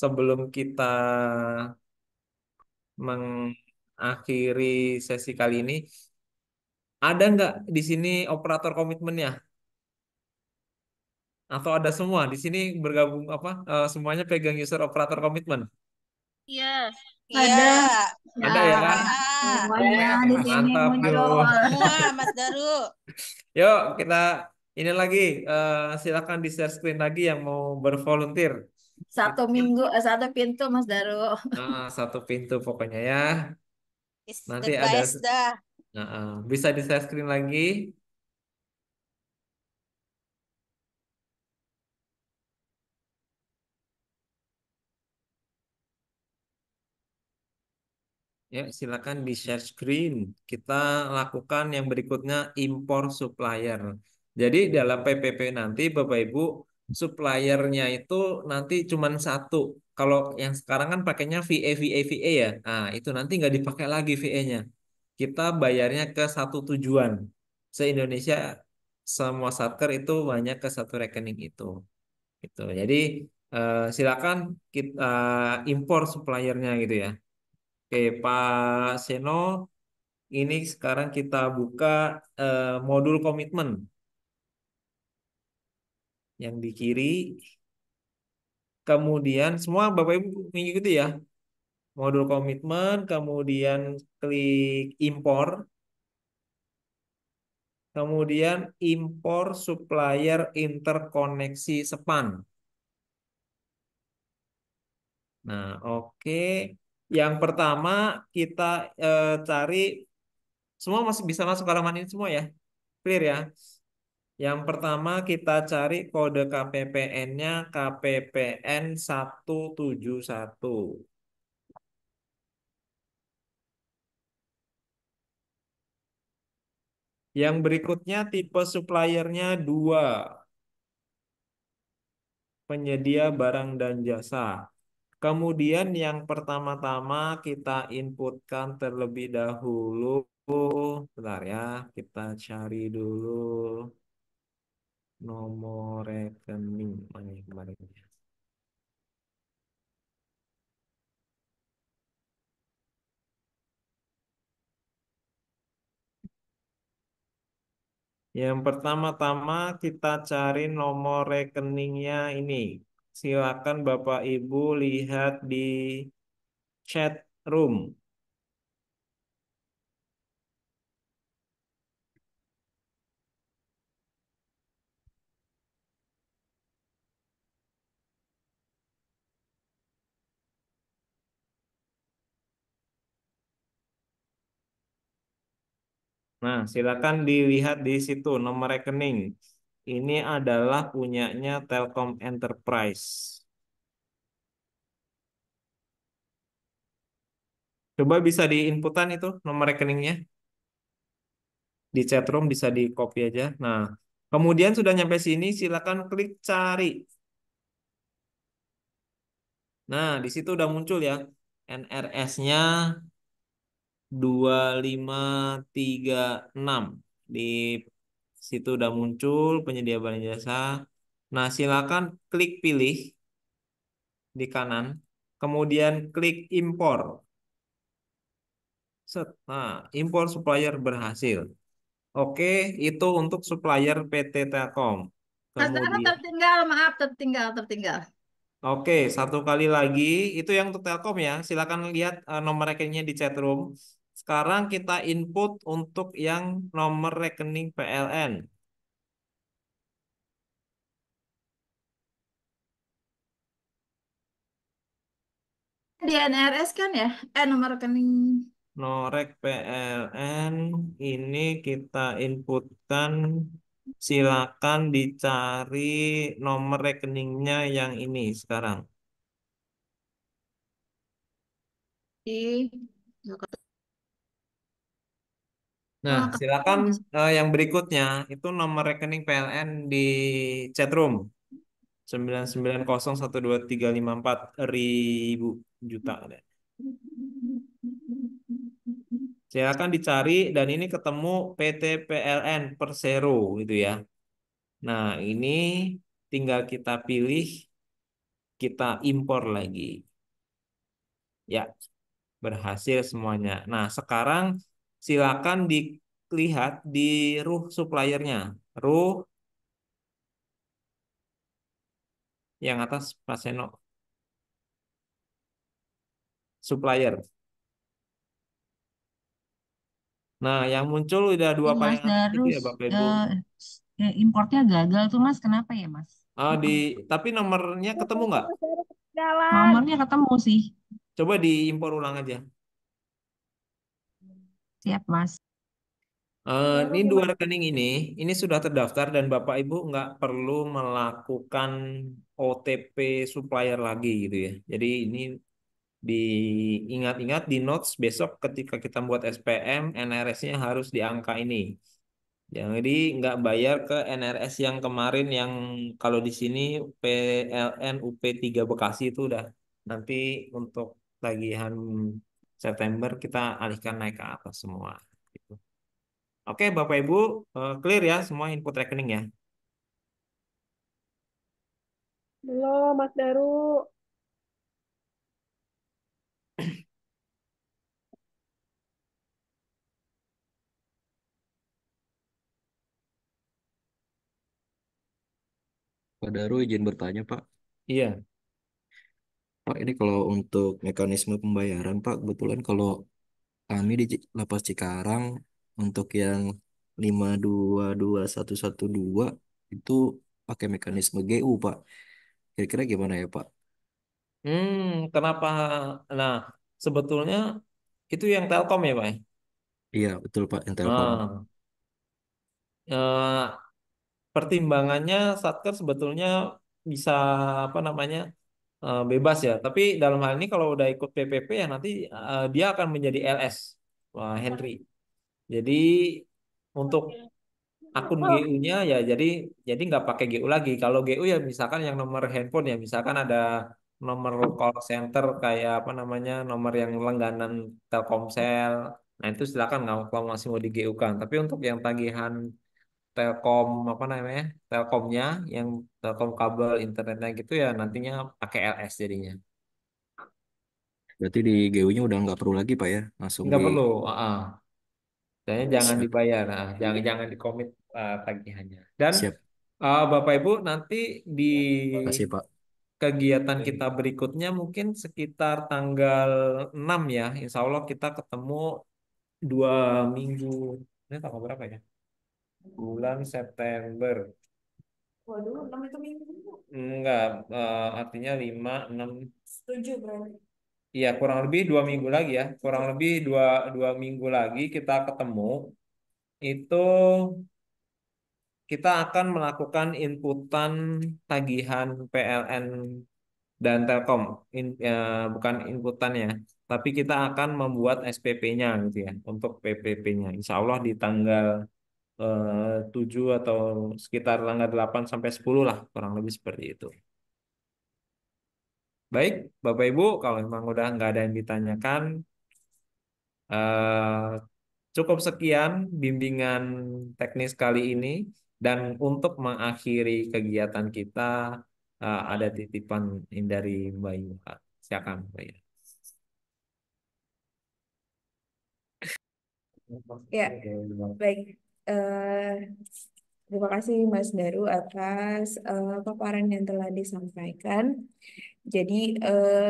sebelum kita mengakhiri sesi kali ini, ada nggak di sini operator komitmennya? Atau ada semua di sini bergabung semuanya pegang user operator komitmen? Iya. Iya, Ada. Ada Ya, ya? semuanya Oke, di sini mantap muncul. yuk. semua Mas Daru. Yuk kita ini lagi silakan di share screen lagi yang mau bervolunteer. Satu pintu Mas Daru. Satu pintu pokoknya ya. Is Nanti the ada best dah. bisa di share screen lagi. Ya, silakan di share screen. Kita lakukan yang berikutnya impor supplier. Jadi dalam PPP nanti Bapak Ibu suppliernya itu nanti cuma satu. Kalau yang sekarang kan pakainya VA VA VA ya. Nah, itu nanti nggak dipakai lagi VA-nya. Kita bayarnya ke satu tujuan. Se-Indonesia semua satker itu banyak ke satu rekening itu. Gitu. Jadi silakan kita impor suppliernya gitu ya. Oke, Pak Seno, ini sekarang kita buka modul komitmen yang di kiri. Kemudian semua Bapak Ibu mengikuti ya. Modul komitmen, kemudian klik impor, kemudian impor supplier interkoneksi SPAN. Nah, oke. Yang pertama kita cari semua masih bisa masuk halaman ini semua ya. Clear ya. Yang pertama kita cari kode KPPN-nya KPPN 171. Yang berikutnya tipe suppliernya 2. Penyedia barang dan jasa. Kemudian yang pertama-tama kita inputkan terlebih dahulu. Bentar ya, kita cari dulu nomor rekening. Mana yang kemarin? Yang pertama-tama kita cari nomor rekeningnya ini. Silakan Bapak Ibu lihat di chat room. Nah, silakan dilihat di situ nomor rekening. Ini adalah punyanya Telkom Enterprise. Coba bisa diinputan itu nomor rekeningnya. Di chat room bisa di copy aja. Nah, kemudian sudah nyampe sini, silakan klik cari. Nah, di situ udah muncul ya. NRS-nya 2536. Di situ udah muncul penyedia barang jasa. Nah, silakan klik pilih di kanan. Kemudian klik impor. Set. Nah, impor supplier berhasil. Oke, itu untuk supplier PT Telkom. Mas Daru Kemudian, tertinggal, maaf tertinggal. oke, satu kali lagi. Itu yang untuk Telkom ya. Silakan lihat nomor rekeningnya di chat room. Sekarang kita input untuk yang nomor rekening PLN. Di NRS kan ya? Nomor rekening. Norek PLN ini kita inputkan. Silakan dicari nomor rekeningnya yang ini sekarang. Di Nah, Ketemu silakan Mas. yang berikutnya itu nomor rekening PLN di chatroom 9901234 ribu juta. Silakan dicari dan ini ketemu PT PLN Persero gitu ya. Nah, ini tinggal kita pilih, kita impor lagi. Ya, berhasil semuanya. Nah, sekarang silakan dilihat di ruh suppliernya. Ruh yang atas Pak Seno, supplier. Nah, yang muncul udah dua Ini paling Mas atas itu ya Darus Bapak Ibu. importnya gagal tuh Mas, kenapa ya Mas? Tapi nomornya ketemu nggak? Jalan. Nomornya ketemu sih. Coba diimpor ulang aja. Siap Mas. Ini dua rekening ini sudah terdaftar dan Bapak Ibu nggak perlu melakukan OTP supplier lagi gitu ya. Jadi ini diingat-ingat di notes besok ketika kita buat SPM, NRS-nya harus di angka ini. Jadi nggak bayar ke NRS yang kemarin yang kalau di sini PLN UP3 Bekasi itu udah nanti untuk tagihan September kita alihkan naik ke atas semua. Gitu. Oke, Bapak Ibu, clear ya semua input rekening ya. Belum, Mas Daru. Pak Daru izin bertanya, Pak. Iya. Pak, ini kalau untuk mekanisme pembayaran, Pak, kebetulan kalau kami di Lapas Cikarang untuk yang 522112 itu pakai mekanisme GU, Pak. Kira-kira gimana ya, Pak? Kenapa? Nah, sebetulnya itu yang Telkom ya, Pak? Iya, betul, Pak, yang Telkom. Ah, eh, pertimbangannya Satker sebetulnya bisa apa namanya bebas ya. Tapi dalam hal ini kalau udah ikut PPP ya nanti dia akan menjadi LS, Wah, Henry. Jadi untuk akun GU-nya ya jadi nggak pakai GU lagi. Kalau GU ya misalkan yang nomor handphone ya misalkan ada nomor call center kayak apa namanya nomor yang langganan Telkomsel. Nah itu silakan nggak kalau masih mau di GU kan. Tapi untuk yang tagihan Telkom apa namanya Telkomnya yang Telkom kabel internetnya gitu ya nantinya pakai LS jadinya. Berarti di GU-nya udah nggak perlu lagi, Pak ya? Langsung Nggak di... perlu. Kayaknya jangan Siap, dibayar, jangan jangan dikomit tagihannya. Dan siap. Bapak Ibu nanti di Kasih, Pak. kegiatan kita berikutnya mungkin sekitar tanggal 6 ya. Insya Allah kita ketemu 2 minggu. Ini tanggal berapa ya? Bulan September. Waduh, 6 itu minggu. Enggak, artinya 5, 6. Setuju berarti. Iya, kurang lebih 2 minggu lagi ya. Kurang lebih dua minggu lagi kita ketemu. Itu kita akan melakukan inputan tagihan PLN dan Telkom. Bukan inputannya, tapi kita akan membuat SPP-nya gitu ya, untuk PPP-nya. Insya Allah di tanggal 7 atau sekitar tanggal 8 sampai 10 lah, kurang lebih seperti itu. Baik, Bapak Ibu, kalau memang udah nggak ada yang ditanyakan, eh, cukup sekian bimbingan teknis kali ini. Dan untuk mengakhiri kegiatan kita, ada titipan dari Mbak Yuka. Silakan, Mbak Yuka. Ya, baik. Eh, Terima kasih Mas Daru atas paparan yang telah disampaikan. Jadi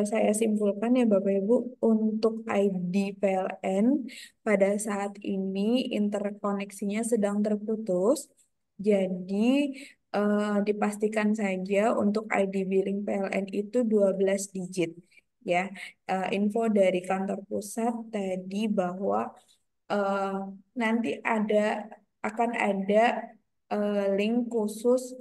saya simpulkan ya Bapak Ibu untuk ID PLN pada saat ini interkoneksinya sedang terputus. Jadi dipastikan saja untuk ID billing PLN itu 12 digit. Ya, info dari kantor pusat tadi bahwa eh, nanti akan ada link khusus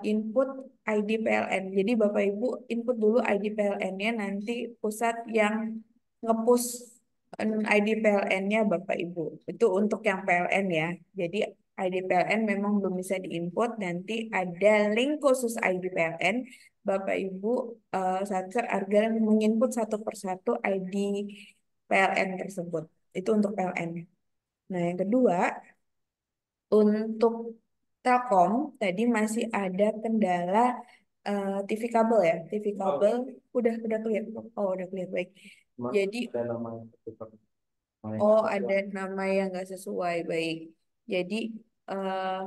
input ID PLN. Jadi Bapak Ibu input dulu ID PLN-nya nanti pusat yang ngepush ID PLN-nya Bapak Ibu. Itu untuk yang PLN ya. Jadi ID PLN memang belum bisa diinput. Nanti ada link khusus ID PLN. Bapak Ibu Satker agar menginput satu persatu ID PLN tersebut. Itu untuk PLN. Nah, yang kedua, untuk Telkom tadi masih ada kendala TV kabel ya. TV kabel udah clear. Oh, udah clear baik. Jadi oh, ada nama yang nggak sesuai. Baik. Jadi eh,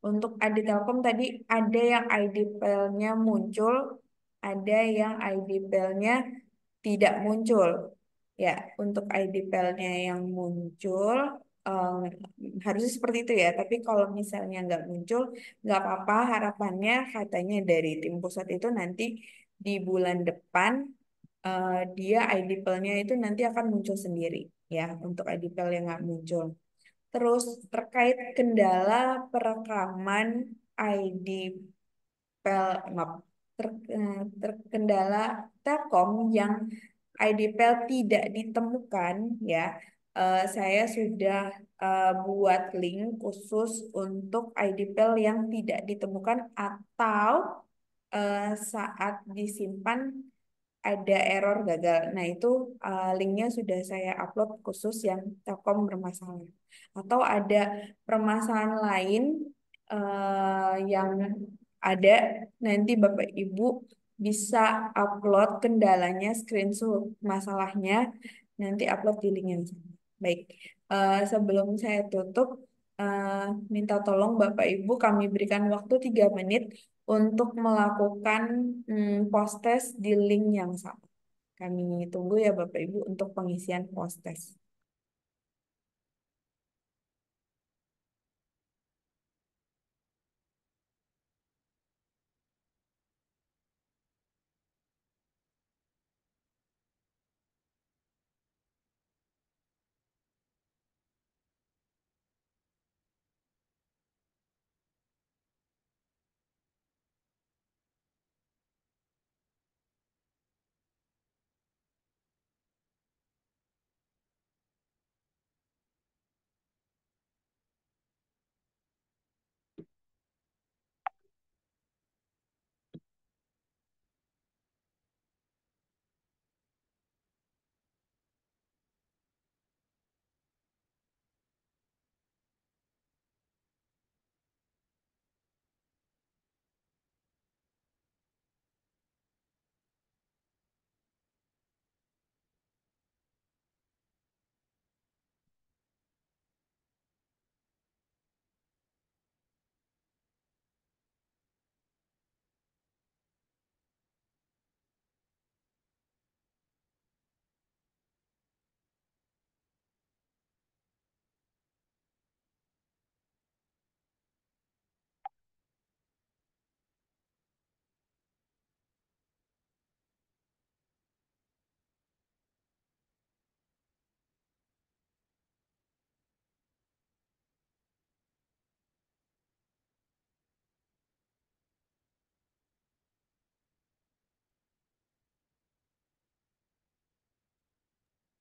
untuk ID Telkom tadi ada yang ID PL-nya muncul, ada yang ID PL-nya tidak muncul. Ya, untuk ID PL-nya yang muncul harusnya seperti itu ya. Tapi kalau misalnya nggak muncul, nggak apa-apa. Harapannya katanya dari tim pusat itu nanti di bulan depan dia ID PL-nya itu nanti akan muncul sendiri ya untuk ID PL yang nggak muncul. Terus terkait kendala perekaman ID PL, maaf, terkendala Telkom yang ID PL tidak ditemukan ya. Saya sudah buat link khusus untuk ID PL yang tidak ditemukan atau saat disimpan ada error gagal. Nah, itu linknya sudah saya upload khusus yang Telkom bermasalah. Atau ada permasalahan lain yang ada, nanti Bapak Ibu bisa upload kendalanya, screenshot masalahnya, nanti upload di link yang sama. Baik, sebelum saya tutup, minta tolong Bapak Ibu kami berikan waktu 3 menit untuk melakukan post test di link yang sama. Kami tunggu ya Bapak Ibu untuk pengisian post test.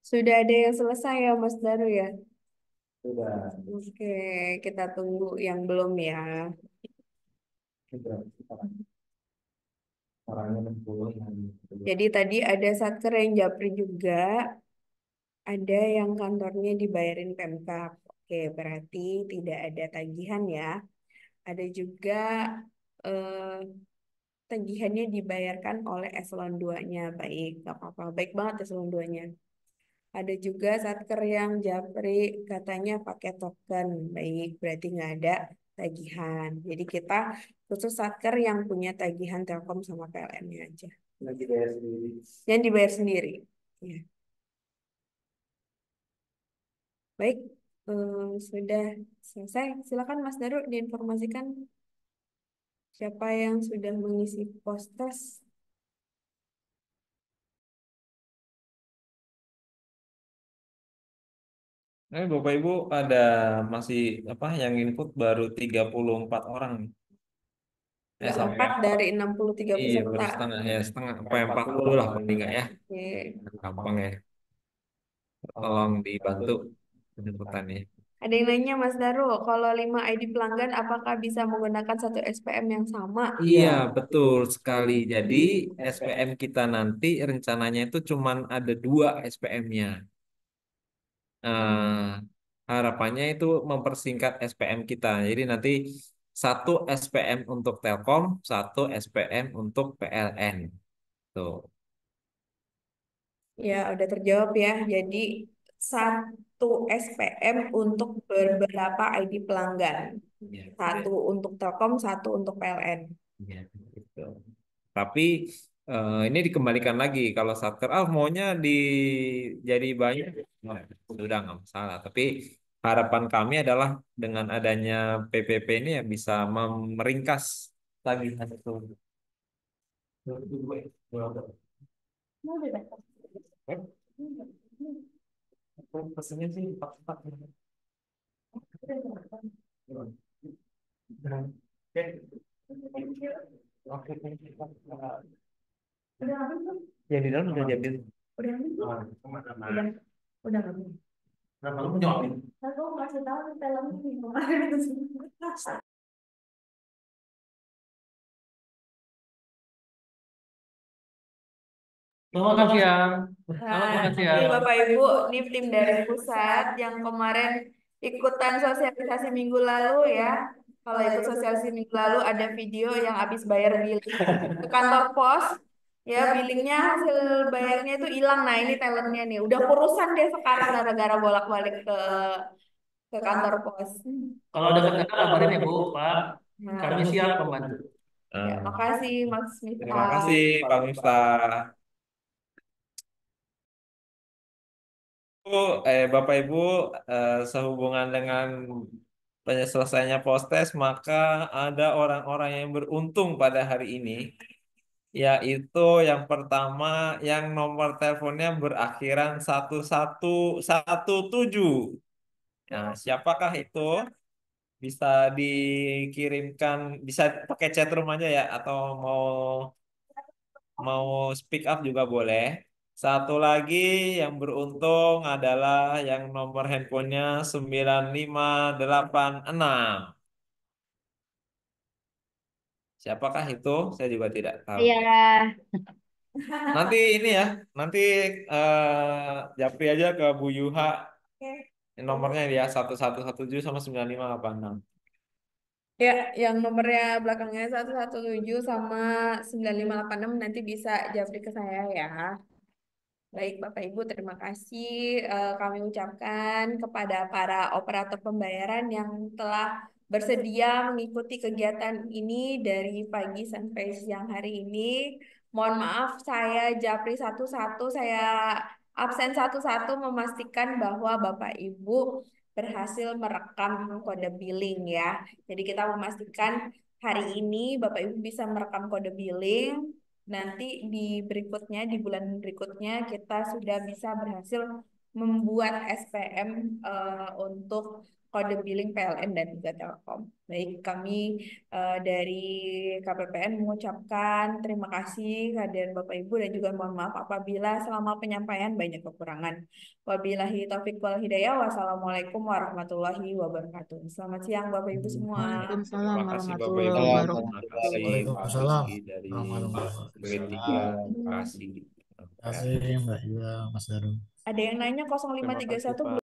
Sudah ada yang selesai ya Mas Daru ya? Sudah. Oke, kita tunggu yang belum ya. Sudah. Orangnya 60 yang Jadi tadi ada satker yang japri juga, ada yang kantornya dibayarin Pemkab. Oke, berarti tidak ada tagihan ya. Ada juga eh, tagihannya dibayarkan oleh eselon 2-nya. Baik, gak apa-apa. Baik banget eselon 2-nya. Ada juga satker yang japri katanya pakai token. Baik, berarti nggak ada tagihan. Jadi kita khusus satker yang punya tagihan Telkom sama PLN-nya aja. lagi bayar sendiri. Yang dibayar sendiri. Ya. Baik, sudah selesai. Silakan Mas Daru diinformasikan siapa yang sudah mengisi post test. Bapak Ibu ada masih apa yang input baru 34 orang. Sampai 4 dari 63 iya baru peserta. setengah ya setengah apa 40 lah paling enggak ya. Oke. Gampang ya. tolong dibantu penjemputannya. Ada yang nanya Mas Daru, kalau 5 ID pelanggan apakah bisa menggunakan satu SPM yang sama? Iya, betul sekali. Jadi SPM kita nanti rencananya itu cuman ada 2 SPM-nya. Harapannya itu mempersingkat SPM kita. Jadi nanti satu SPM untuk Telkom, satu SPM untuk PLN. Tuh. Ya, udah terjawab ya. Jadi satu SPM untuk beberapa ID pelanggan. Iya, Satu untuk Telkom, satu untuk PLN. iya, betul. Tapi ini dikembalikan lagi kalau Satker maunya jadi banyak, nah, sudah nggak masalah. Tapi harapan kami adalah dengan adanya PPP ini ya bisa meringkas tagihan itu. Pesannya sih empat. Oke, Udah habis belum? yang di dalam udah diambil. Udah habis belum? Udah habis. Kenapa lu nyuapin? Aku masih tahu filmnya di kemarin. Selamat makan siang. Nah, Makan ini siang. Bapak Ibu, ini tim dari pusat yang kemarin ikutan sosialisasi minggu lalu ya. Kalau ikut sosialisasi minggu lalu ada video yang habis bayar billing ke kantor pos, ya billingnya hasil bayarnya itu hilang. Nah ini talentnya nih, udah kurusan deh sekarang gara-gara bolak-balik ke kantor pos. Kalau ada kendala kabarin ya Bu, Pak. Nah, Kami siap membantu. ya, makasih Mas Terima Miftah. kasih Pak Miftah. Bapak Ibu, sehubungan dengan penyelesaiannya postes, maka ada orang-orang yang beruntung pada hari ini, yaitu yang pertama yang nomor teleponnya berakhiran 1117. Nah, siapakah itu? Bisa dikirimkan, bisa pakai chat room aja ya, atau mau speak up juga boleh. Satu lagi yang beruntung adalah yang nomor handphonenya 9586. Siapakah itu? Saya juga tidak tahu. Iya. Nanti ini ya, nanti japri aja ke Bu Yuha. Nomornya dia 1117 sama 9586. Ya, yang nomornya belakangnya 117 sama 9586 nanti bisa japri ke saya ya. Baik, Bapak Ibu, terima kasih kami ucapkan kepada para operator pembayaran yang telah bersedia mengikuti kegiatan ini dari pagi sampai siang hari ini. Mohon maaf, saya japri satu-satu, saya absen satu-satu memastikan bahwa Bapak Ibu berhasil merekam kode billing ya. Jadi kita memastikan hari ini Bapak Ibu bisa merekam kode billing. Nanti di berikutnya, di bulan berikutnya kita sudah bisa berhasil membuat SPM untuk kode billing PLN dan juga Telkom. Baik, kami dari KPPN mengucapkan terima kasih kehadiran Bapak Ibu dan juga mohon maaf apabila selama penyampaian banyak kekurangan. Wabillahi taufiq wal hidayah. Wassalamualaikum warahmatullahi wabarakatuh. Selamat siang Bapak Ibu semua. Waalaikumsalam Terima kasih Bapak warahmatullahi Ibu. Terima wabarakatuh. kasih Pak Waalaikumsalam Rizky dari warahmatullahi Segretiga. wabarakatuh. Terima kasih. Terima kasih Mbak Ila, Mas Daru. Ada yang nanya Terima kasih 0531 Pak.